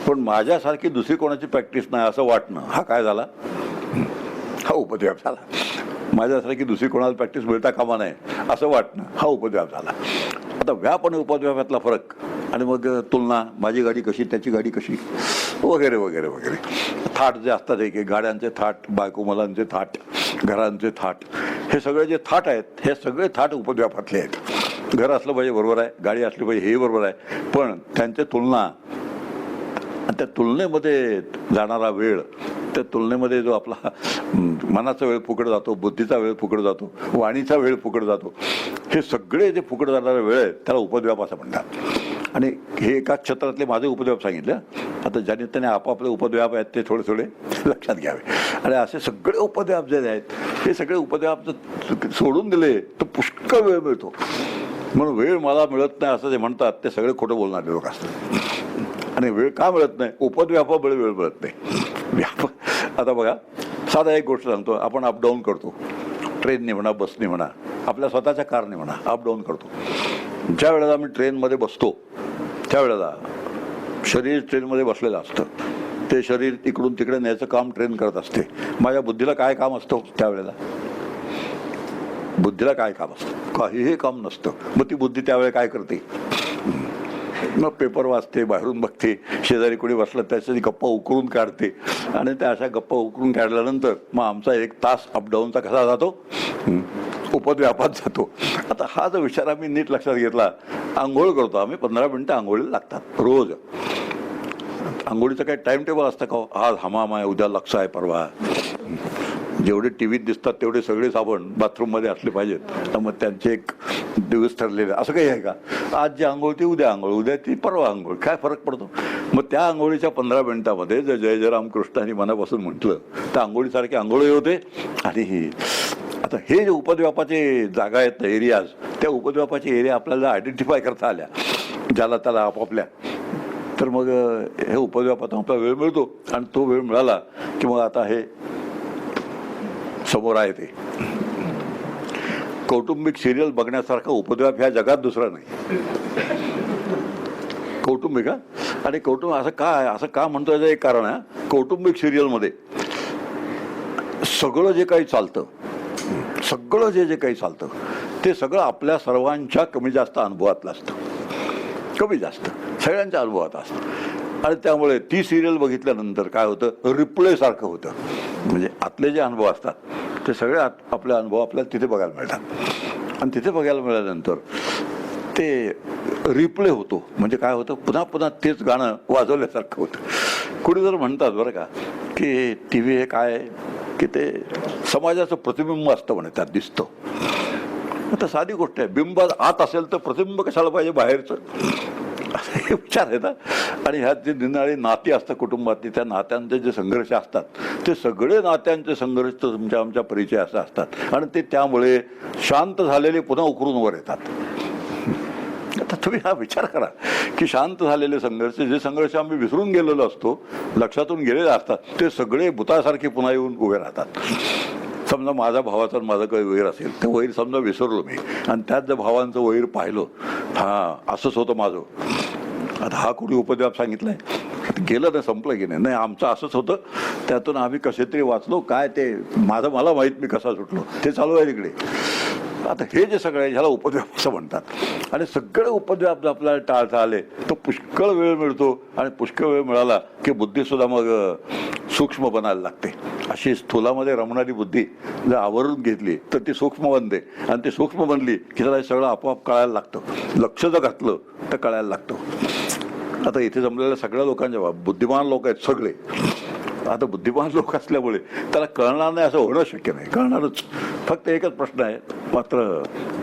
पण माझ्यासारखी दुसरी कोणाची प्रॅक्टिस नाही असं वाटणं हा काय झाला, हा उपद्व्याप झाला. माझ्यासारखी दुसरी कोणाला प्रॅक्टिस मिळता कामा नये असं वाटणं हा उपद्व्याप झाला. आता व्याप आणि उपद्व्यापातला फरक, आणि मग तुलना, माझी गाडी कशी, त्याची गाडी कशी, वगैरे वगैरे वगैरे. थाट जे असतात, एक गाड्यांचे थाट, बायको मुलांचे थाट, घरांचे थाट, हे सगळे जे थाट आहेत हे सगळे थाट उपद्व्यापातले आहेत. घर असलं पाहिजे बरोबर आहे, गाडी असली पाहिजे हे बरोबर आहे, पण त्यांच्या तुलना, त्या तुलनेमध्ये जाणारा वेळ, त्या तुलनेमध्ये जो आपला मनाचा वेळ फुकट जातो, बुद्धीचा वेळ फुकट जातो, वाणीचा वेळ फुकट जातो, हे सगळे जे फुकट जाणारे वेळ आहे त्याला उपद्व्याप असं म्हणतात. आणि हे एकाच क्षेत्रातले माझे उपद्व्याप सांगितलं. आता ज्याने त्याने आपापले उपद्व्याप आहेत ते थोडे थोडे लक्षात घ्यावे. आणि असे सगळे उपद्व्याप जे आहेत हे सगळे उपद्व्याप जर सोडून दिले तर पुष्कळ वेळ मिळतो. म्हणून वेळ मला मिळत नाही असं जे म्हणतात ते सगळे खोटं बोलणारे लोक असतात. आणि वेळ का मिळत नाही, उपद्व्यापामुळे वेळ मिळत नाही. व्याप, आता बघा साधा एक गोष्ट सांगतो, आपण अपडाऊन करतो, ट्रेनने म्हणा, बसने म्हणा, आपल्या स्वतःच्या कारने म्हणा, अपडाऊन करतो. ज्या वेळेला आम्ही ट्रेनमध्ये बसतो त्यावेळेला शरीर ट्रेनमध्ये बसलेलं असतं. ते शरीर इकडून तिकडे न्यायचं काम ट्रेन करत असते. माझ्या बुद्धीला काय काम असतं त्यावेळेला, बुद्धीला काय काम असतं, काहीही काम नसतं. मग ती बुद्धी त्यावेळेला काय करते, मग पेपर वाचते, बाहेरून बघते, शेजारी कोणी बसलं त्याच्याशी गप्पा उकरून काढते. आणि त्या अशा गप्पा उकरून काढल्यानंतर मग आमचा 1 तास अपडाऊनचा कसा जातो, उपद्व्यापात जातो. आता हा जो विचार आम्ही नीट लक्षात घेतला, आंघोळ करतो आम्ही, 15 मिनिटं आंघोळीला लागतात रोज. आंघोळीचं काही टाइम टेबल असतं का, आज हमाम आहे, उद्या लक्ष आहे, परवा जेवढे टी व्हीत दिसतात तेवढे सगळे साबण बाथरूममध्ये असले पाहिजेत. तर मग त्यांचे एक दिवस ठरलेले असं काही आहे का? आज जी आंघोळ ती उद्या आंघोळ, उद्या ती परवा आंघोळ, काय फरक पडतो? मग त्या आंघोळीच्या 15 मिनिटामध्ये जर जय जय रामकृष्णाने मनापासून म्हटलं तर आंघोळीसारखे आंघोळही होते. आणि आता हे जे उपद्व्यापाचे जागा आहेत एरियाज, त्या उपद्व्यापाचे एरिया आपल्याला आयडेंटिफाय करता आल्या ज्याला त्याला आपापल्या, तर मग हे उपद्व्यापातून आपला वेळ मिळतो. आणि तो वेळ मिळाला की मग आता हे समोर आहे ते कौटुंबिक सिरियल बघण्यासारखा उपद्व्याप ह्या जगात दुसरा नाही. कौटुंबिक आणि कौटुंब असं का म्हणतो याचं एक कारण आहे. कौटुंबिक सिरियलमध्ये सगळं जे काही चालतं, सगळं जे काही चालतं ते सगळं आपल्या सर्वांच्या कमी जास्त अनुभवातलं असतं, कमी जास्त सगळ्यांच्या अनुभवात असतं. आणि त्यामुळे ती सिरियल बघितल्यानंतर काय होतं, रिप्ले सारखं होतं. म्हणजे आतले जे अनुभव असतात ते सगळे आपले अनुभव आपल्याला तिथे बघायला मिळतात. आणि तिथे बघायला मिळाल्यानंतर ते रिप्ले होतो. म्हणजे काय होतं, पुन्हा पुन्हा तेच गाणं वाजवल्यासारखं होतं. कुणी जर म्हणतात बरं का की टी व्ही हे काय की ते समाजाचं प्रतिबिंब असतं म्हणे, त्यात दिसतं. आता साधी गोष्ट आहे, बिंब आत असेल तर प्रतिबिंब कशाला पाहिजे बाहेरचं, हे विचार आहे ना. आणि ह्यात जे निनाळी नाती असतात कुटुंबातली, त्या नात्यांचे जे संघर्ष असतात ते सगळे नात्यांचे संघर्ष तुमच्या आमच्या परिचय असे असतात. आणि ते त्यामुळे शांत झालेले पुन्हा उकरून वर येतात. आता तुम्ही हा विचार करा की शांत झालेले संघर्ष, जे संघर्ष आम्ही विसरून गेलेलो असतो, लक्षातून गेलेले असतात, ते सगळे भूतासारखे पुन्हा येऊन उभे राहतात. समजा माझ्या भावाचं माझं काही वैर असेल, ते वैर समजा विसरलो मी, आणि त्यात जर भावांचं वैर पाहिलं, हां असंच होतं माझं, आता हा कोणी उपद्व्याप सांगितलाय, गेलं ना, संपलं की नाही, आमचं असंच होतं, त्यातून आम्ही कसे तरी वाचलो, काय ते माझं मला माहीत मी कसा सुटलो, ते चालू आहे तिकडे. आता हे जे सगळं आहे ह्याला उपद्व्याप असं म्हणतात. आणि सगळे उपद्व्याप जर आपल्याला टाळता आले तर पुष्कळ वेळ मिळतो. आणि पुष्कळ वेळ मिळाला की बुद्धीसुद्धा मग सूक्ष्म बनायला लागते. अशी स्थूलामध्ये रमणारी बुद्धी जर आवरून घेतली तर ती सूक्ष्म बनते. आणि ती सूक्ष्म बनली की त्याला हे सगळं आपोआप कळायला लागतं. लक्ष जर घातलं तर कळायला लागतं. आता इथे जमलेल्या सगळ्या लोकांच्या बुद्धिमान लोक आहेत सगळे. आता बुद्धिमान लोक असल्यामुळे त्याला कळणार नाही असं होणं शक्य नाही, कळणारच. फक्त एकच प्रश्न आहे, मात्र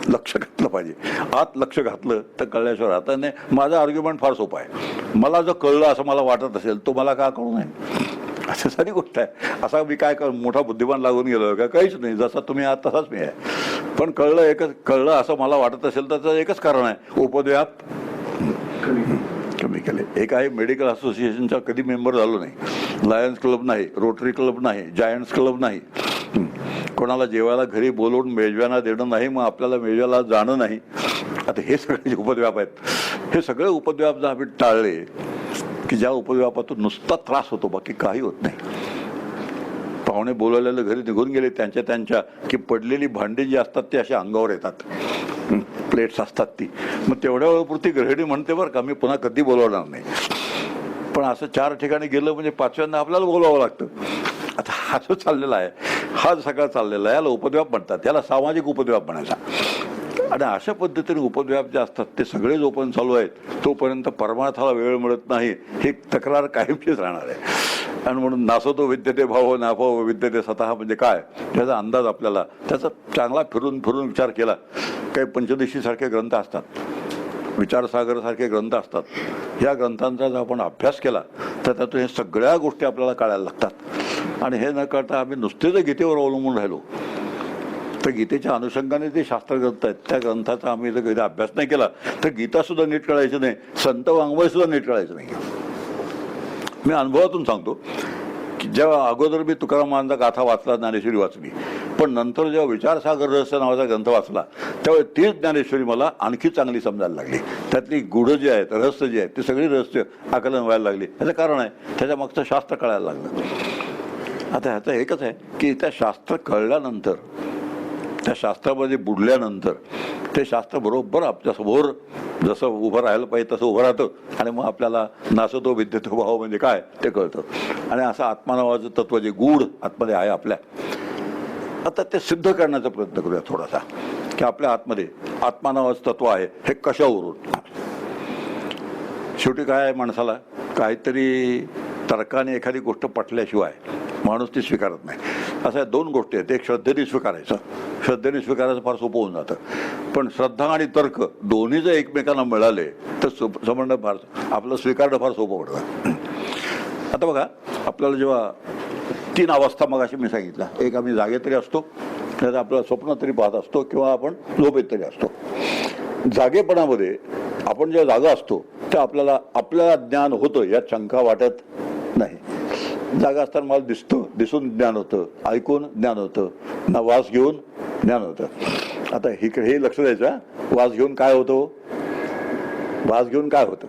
लक्ष घातलं पाहिजे. आत लक्ष घातलं तर कळल्याशिवाय आता नाही. माझा आर्ग्युमेंट फार सोपा आहे. मला जर कळलं असं मला वाटत असेल तो मला का कळू नये, असं सारी गोष्ट आहे. असा मी काय मोठा बुद्धिमान लागून गेलो का, काहीच नाही, जसा तुम्ही आहात तसाच मी आहे. पण कळलं असं मला वाटत असेल तर त्याचं एकच कारण आहे, उपद्व्याप कमी केले. एक आहे मेडिकल असोसिएशनचा कधी मेंबर झालो नाही, लायन्स क्लब नाही, रोटरी क्लब नाही, जायंट्स क्लब नाही, कोणाला जेवायला घरी बोलवून मेजव्यांना देणं नाही, मग आपल्याला मेजव्याला जाणं नाही. आता हे सगळे जे उपद्व्याप आहेत, हे सगळे उपद्व्याप जर आम्ही टाळले की ज्या उपद्व्यापातून नुसता त्रास होतो, बाकी काही होत नाही. पाहुणे बोलवलेले घरी निघून गेले त्यांच्या की पडलेली भांडी जी असतात ती अशी अंगावर येतात, प्लेट्स असतात ती. मग तेवढ्या वेळापुरती गृहिणी म्हणते बरं का, मी पुन्हा कधी बोलवणार नाही. पण असं 4 ठिकाणी गेलं म्हणजे 5व्यांदा आपल्याला बोलावं लागतं. आता हा जो चाललेला आहे, हा सगळा चाललेला आहे, याला उपद्व्याप म्हणतात. याला सामाजिक उपद्व्याप म्हणायचा. आणि अशा पद्धतीने उपद्व्याप जे असतात ते सगळे जोपर्यंत चालू आहेत तोपर्यंत परमार्थाला वेळ मिळत नाही, ही तक्रार कायमचीच राहणार आहे. आणि म्हणून नासतो विद्यते भाव नाभाव विद्यते स्वतः म्हणजे काय त्याचा अंदाज आपल्याला, त्याचा चांगला फिरून विचार केला. काही पंचदशीसारखे ग्रंथ असतात, विचारसागरसारखे ग्रंथ असतात. ह्या ग्रंथांचा जर आपण अभ्यास केला तर त्यातून हे सगळ्या गोष्टी आपल्याला कळायला लागतात. आणि हे न कळता आम्ही नुसते जर गीतेवर अवलंबून राहिलो तर गीतेच्या अनुषंगाने जे शास्त्रग्रंथ आहेत त्या ग्रंथाचा आम्ही जर कधी अभ्यास नाही केला तर गीतासुद्धा नीट कळायचं नाही, संत वाङ्मयसुद्धा नीट कळायचं नाही. मी अनुभवातून सांगतो की जेव्हा अगोदर मी तुकारामांचा गाथा वाचला, ज्ञानेश्वरी वाचली, पण नंतर जेव्हा विचारसागर रहस्य नावाचा ग्रंथ वाचला त्यावेळी तीच ज्ञानेश्वरी मला आणखी चांगली समजायला लागली. त्यातली गूढ जे आहेत, रहस्य जे आहेत, ते सगळी रहस्य आकलन व्हायला लागली. त्याचं कारण आहे त्याच्या मागचं शास्त्र कळायला लागलं. आता ह्याचं एकच आहे की त्या शास्त्र कळल्यानंतर, त्या शास्त्रामध्ये बुडल्यानंतर ते शास्त्र बरोबर आपल्यासमोर जसं उभं राहायला पाहिजे तसं उभं राहतं. आणि मग आपल्याला नासतो विद्यतो भाव म्हणजे काय ते कळतं. आणि असं आत्मानावाचं तत्व जे गूढ आतमध्ये आहे आपल्या, आता ते सिद्ध करण्याचा प्रयत्न करूया थोडासा की आपल्या आतमध्ये आत्मानावाचं तत्व आहे हे कशावरून. शेवटी काय आहे, माणसाला काहीतरी तर्काने एखादी गोष्ट पटल्याशिवाय माणूस ती स्वीकारत नाही. अशा दोन गोष्टी आहेत. एक श्रद्धेने स्वीकारायचं, श्रद्धेने स्वीकारायचं फार सोपं होऊन जातं. पण श्रद्धा आणि तर्क दोन्ही जर एकमेकांना मिळाले तर समजणं फार, आपलं स्वीकारणं फार सोपं पडतं. आता बघा, आपल्याला जेव्हा 3 अवस्था मगाशी मी सांगितलं, एक आम्ही जागे तरी असतो, नाही आपल्याला स्वप्न तरी पाहत असतो, किंवा आपण झोपेत तरी असतो. जागेपणामध्ये आपण जेव्हा जागा असतो तर आपल्याला ज्ञान होतं यात शंका वाटत नाही. जागा असताना मला दिसून ज्ञान होतं, ऐकून ज्ञान होतं, ना वास घेऊन ज्ञान होतं. आता हे लक्ष द्यायचं, वास घेऊन काय होतं, वास घेऊन काय होतं,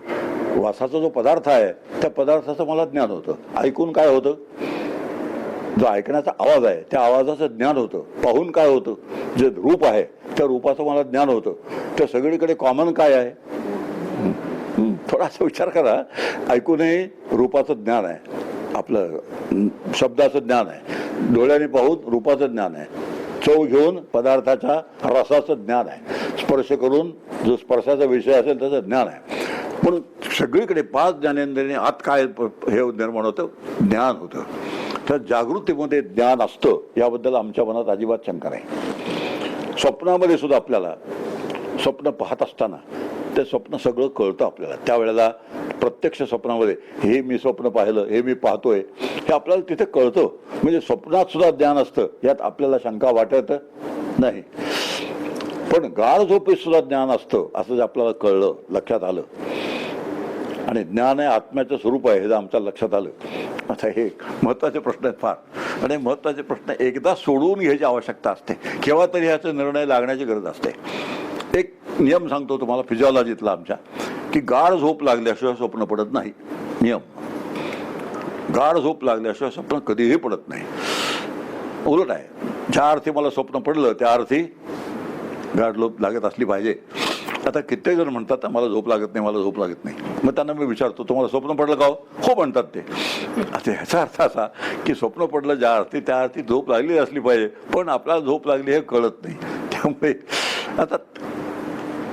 वासाचा जो पदार्थ आहे त्या पदार्थाचं मला ज्ञान होतं. ऐकून काय होतं, जो ऐकण्याचा आवाज आहे त्या आवाजाचं ज्ञान होतं. पाहून काय होतं, जे रूप आहे त्या रूपाचं मला ज्ञान होतं. तर सगळीकडे कॉमन काय आहे, थोडासा विचार करा. ऐकूनही रूपाचं ज्ञान आहे, आपलं शब्दाचं ज्ञान आहे, डोळ्याने पाहून रूपाचं ज्ञान आहे, चव घेऊन पदार्थाच्या रसाचं ज्ञान आहे, स्पर्श करून जो स्पर्शाचा विषय असेल त्याचं ज्ञान आहे. पण सगळीकडे 5 ज्ञानेंद्रियाने आत काय हे निर्माण होतं, ज्ञान होतं. तर जागृतीमध्ये ज्ञान असतं याबद्दल आमच्या मनात अजिबात शंका नाही. स्वप्नामध्ये सुद्धा आपल्याला स्वप्न पाहत असताना ते स्वप्न सगळं कळतं आपल्याला. त्यावेळेला प्रत्यक्ष स्वप्नामध्ये हे मी स्वप्न पाहिलं, हे मी पाहतोय, हे आपल्याला तिथे कळतं. म्हणजे स्वप्नात सुद्धा ज्ञान असतं यात आपल्याला शंका वाटत नाही. पण गाढ झोपेत सुद्धा ज्ञान असतं असं जे आपल्याला कळलं, लक्षात आलं, आणि ज्ञान आहे आत्म्याचं स्वरूप आहे हे जर आमच्या लक्षात आलं. आता हे महत्त्वाचे प्रश्न आहेत फार, आणि महत्त्वाचे प्रश्न एकदा सोडवून घ्यायची आवश्यकता असते. केव्हा तरी ह्याचा निर्णय लागण्याची गरज असते. एक नियम सांगतो तुम्हाला फिजिओलॉजीतला आमच्या, की गाढ झोप लागल्याशिवाय स्वप्न पडत नाही. नियम, गाढ झोप लागल्याशिवाय स्वप्न कधीही पडत नाही. उलट आहे, ज्या अर्थी मला स्वप्न पडलं त्या अर्थी गाढ झोप लागत असली पाहिजे. आता कित्येक जण म्हणतात मला झोप लागत नाही, मला झोप लागत नाही. मग त्यांना मी विचारतो तुम्हाला स्वप्न पडलं का हो म्हणतात ते. आता ह्याचा अर्थ असा की स्वप्न पडलं ज्या अर्थी त्या अर्थी झोप लागली असली पाहिजे, पण आपल्याला झोप लागली हे कळत नाही. त्यामुळे आता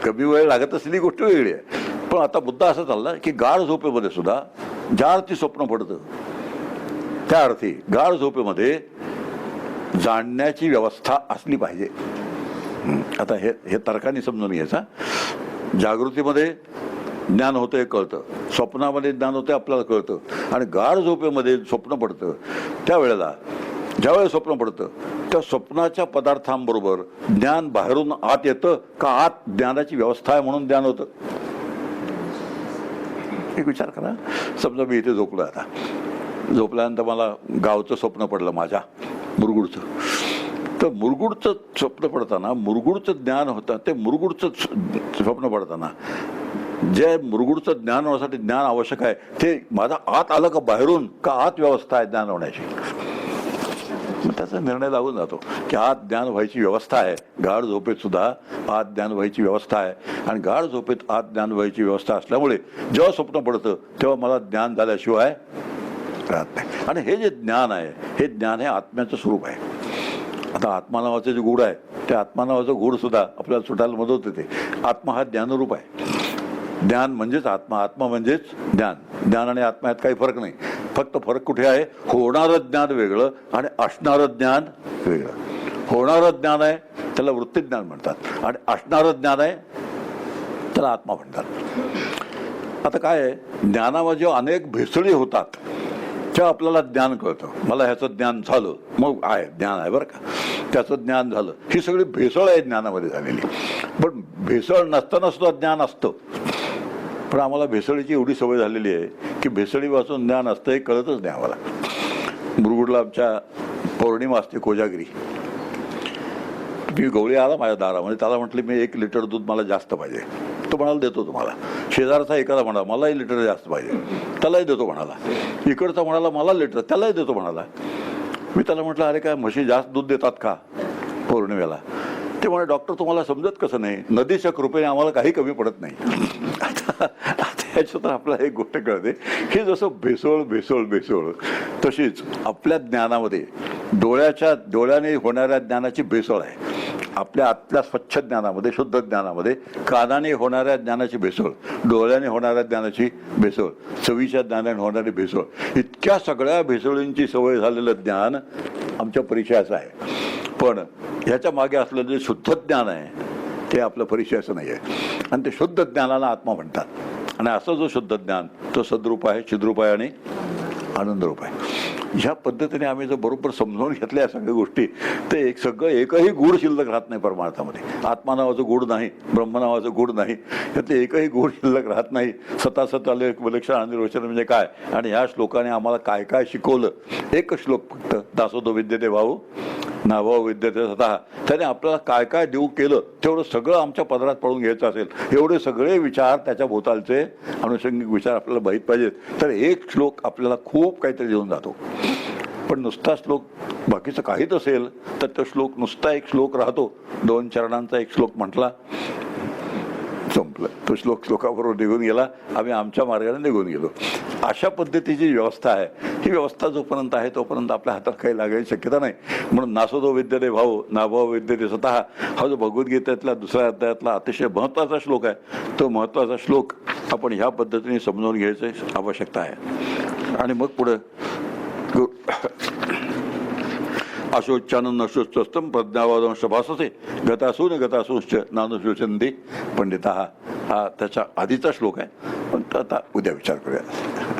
कमी वेळ लागत असलेली गोष्ट वेगळी आहे. पण आता मुद्दा असा चालला की गाढ झोपेमध्ये सुद्धा ज्या अर्थी स्वप्न पडतं त्या अर्थी गाढ झोपेमध्ये जाणण्याची व्यवस्था असली पाहिजे. आता हे तर्काने समजून घ्यायचा. जागृतीमध्ये ज्ञान होतं हे कळतं, स्वप्नामध्ये ज्ञान होतं आपल्याला कळतं, आणि गाढ झोपेमध्ये स्वप्न पडतं त्यावेळेला ज्यावेळेस स्वप्न पडतं त्या स्वप्नाच्या पदार्थांबरोबर ज्ञान बाहेरून आत येतं का आत ज्ञानाची व्यवस्था आहे म्हणून ज्ञान होतं. एक विचार करा. समजा मी इथे झोपलो, आता झोपल्यानंतर मला गावचं स्वप्न पडलं, माझ्या मुरगुडचं. तर मुरगुडचं स्वप्न पडताना मुरगुडचं ज्ञान होतं. ते मुरगुडचं स्वप्न पडताना जे मुरगुडचं ज्ञान होण्यासाठी ज्ञान आवश्यक आहे ते माझा आत आलं का बाहेरून, का आत व्यवस्था आहे ज्ञान होण्याची. मग त्याचा निर्णय लागून जातो की आत ज्ञान व्हायची व्यवस्था आहे. गाढ झोपेत सुद्धा आत ज्ञान व्हायची व्यवस्था आहे, आणि गाढ झोपेत आत ज्ञान व्हायची व्यवस्था असल्यामुळे जेव्हा स्वप्न पडतं तेव्हा मला ज्ञान झाल्याशिवाय राहत नाही. आणि हे जे ज्ञान आहे हे ज्ञान हे आत्म्याचं स्वरूप आहे. आता आत्मा नावाचं जे गूढ आहे ते आत्मा नावाचं गूढ सुद्धा आपल्याला सुटायला मदत होते. आत्मा हा ज्ञानरूप आहे. ज्ञान म्हणजेच आत्मा, आत्मा म्हणजेच ज्ञान. ज्ञान आणि आत्मा यात काही फरक नाही. फक्त फरक कुठे आहे, होणारं ज्ञान वेगळं आणि असणारं ज्ञान वेगळं. होणारं ज्ञान आहे त्याला वृत्तीज्ञान म्हणतात, आणि असणारं ज्ञान आहे त्याला आत्मा म्हणतात. आता काय आहे, ज्ञानामध्ये जेव्हा अनेक भेसळी होतात तेव्हा आपल्याला ज्ञान कळतं. मला ह्याचं ज्ञान झालं, मग आहे ज्ञान आहे बरं का, त्याचं ज्ञान झालं. ही सगळी भेसळ आहे ज्ञानामध्ये झालेली. पण भेसळ नसताना सुद्धा ज्ञान असतं. पण आम्हाला भेसळीची एवढी सवय झालेली आहे की भेसळीपासून ज्ञान असतं हे कळतच नाही आम्हाला. मुरगुडला आमच्या पौर्णिमा असते कोजागिरी. मी गवळी आला माझ्या दारामध्ये, त्याला म्हटलं मी 1 लिटर दूध मला जास्त पाहिजे. तो म्हणाला देतो तुम्हाला. शेजारचा एखादा म्हणाला मलाही लिटर जास्त पाहिजे, त्यालाही देतो म्हणाला. इकडचा म्हणाला मला लिटर, त्यालाही देतो म्हणाला. मी त्याला म्हटलं अरे काय म्हशी जास्त दूध देतात का पौर्णिमेला? ते म्हणे डॉक्टर तुम्हाला समजत कसं नाही, नदीच्या कृपेने आम्हाला काही कमी पडत नाही. आता ह्याच्यातून आपल्याला एक गोष्ट कळते की जसं भेसळ तशीच आपल्या ज्ञानामध्ये डोळ्याने होणाऱ्या ज्ञानाची भेसळ आहे. आपल्या आतल्या स्वच्छ ज्ञानामध्ये, शुद्ध ज्ञानामध्ये कानाने होणाऱ्या ज्ञानाची भेसळ, डोळ्याने होणाऱ्या ज्ञानाची भेसळ, चवीच्या ज्ञानाने होणारी भेसळ, इतक्या सगळ्या भेसळींची सवय झालेलं ज्ञान आमच्या परिचयाचं आहे, पण ह्याच्या मागे असलेलं जे शुद्ध ज्ञान आहे ते आपलं परिचयाचं नाही आहे. आणि ते शुद्ध ज्ञानाला आत्मा म्हणतात. आणि असं जो शुद्ध ज्ञान तो सद्रूप आहे, चिद्रूप आहे आणि आनंदरूप आहे. ह्या पद्धतीने आम्ही जर बरोबर समजावून घेतल्या या सगळ्या गोष्टी, तर एकही गूढ शिल्लक राहत नाही परमार्थामध्ये. आत्मा नावाचं गूढ नाही, ब्रह्म नावाचं गूढ नाही, यातले एकही गूढ शिल्लक राहत नाही. सतासत आले विलक्षण आनंद रोचन म्हणजे काय, आणि ह्या श्लोकाने आम्हाला काय काय शिकवलं. एकच श्लोक फक्त, दासोदो विद्यते भाऊ नाभाव विद्यते स्वतः, त्याने आपल्याला काय काय देऊ केलं तेवढं सगळं आमच्या पदरात पडून घ्यायचं असेल, एवढे सगळे विचार त्याच्या भोवतालचे अनुषंगिक विचार आपल्याला माहीत पाहिजेत, तर एक श्लोक आपल्याला खूप काहीतरी देऊन जातो. पण नुसता श्लोक बाकीचं काहीच असेल तर तो श्लोक नुसता एक श्लोक राहतो. 2 चरणांचा एक श्लोक म्हटला, संपलं. तो श्लोकाबरोबर निघून गेला, आम्ही आमच्या मार्गाने निघून गेलो. अशा पद्धतीची व्यवस्था आहे. ही व्यवस्था जोपर्यंत आहे तोपर्यंत आपल्या हातात काही लागायची शक्यता नाही. म्हणून नासोदो विद्यते भाऊ नाभाव विद्यते स्वतः हा जो भगवद्गीतेतला 2ऱ्या अध्यायातला अतिशय महत्त्वाचा श्लोक आहे, तो महत्त्वाचा श्लोक आपण ह्या पद्धतीने समजावून घ्यायची आवश्यकता आहे. आणि मग पुढं अशोच्चानन अशोच्चस्तम प्रज्ञावादंश भासते गतासून गतासूश्च नानुशोचंती पंडिता. हा त्याच्या आधीचा श्लोक आहे, पण आता उद्या विचार करूया.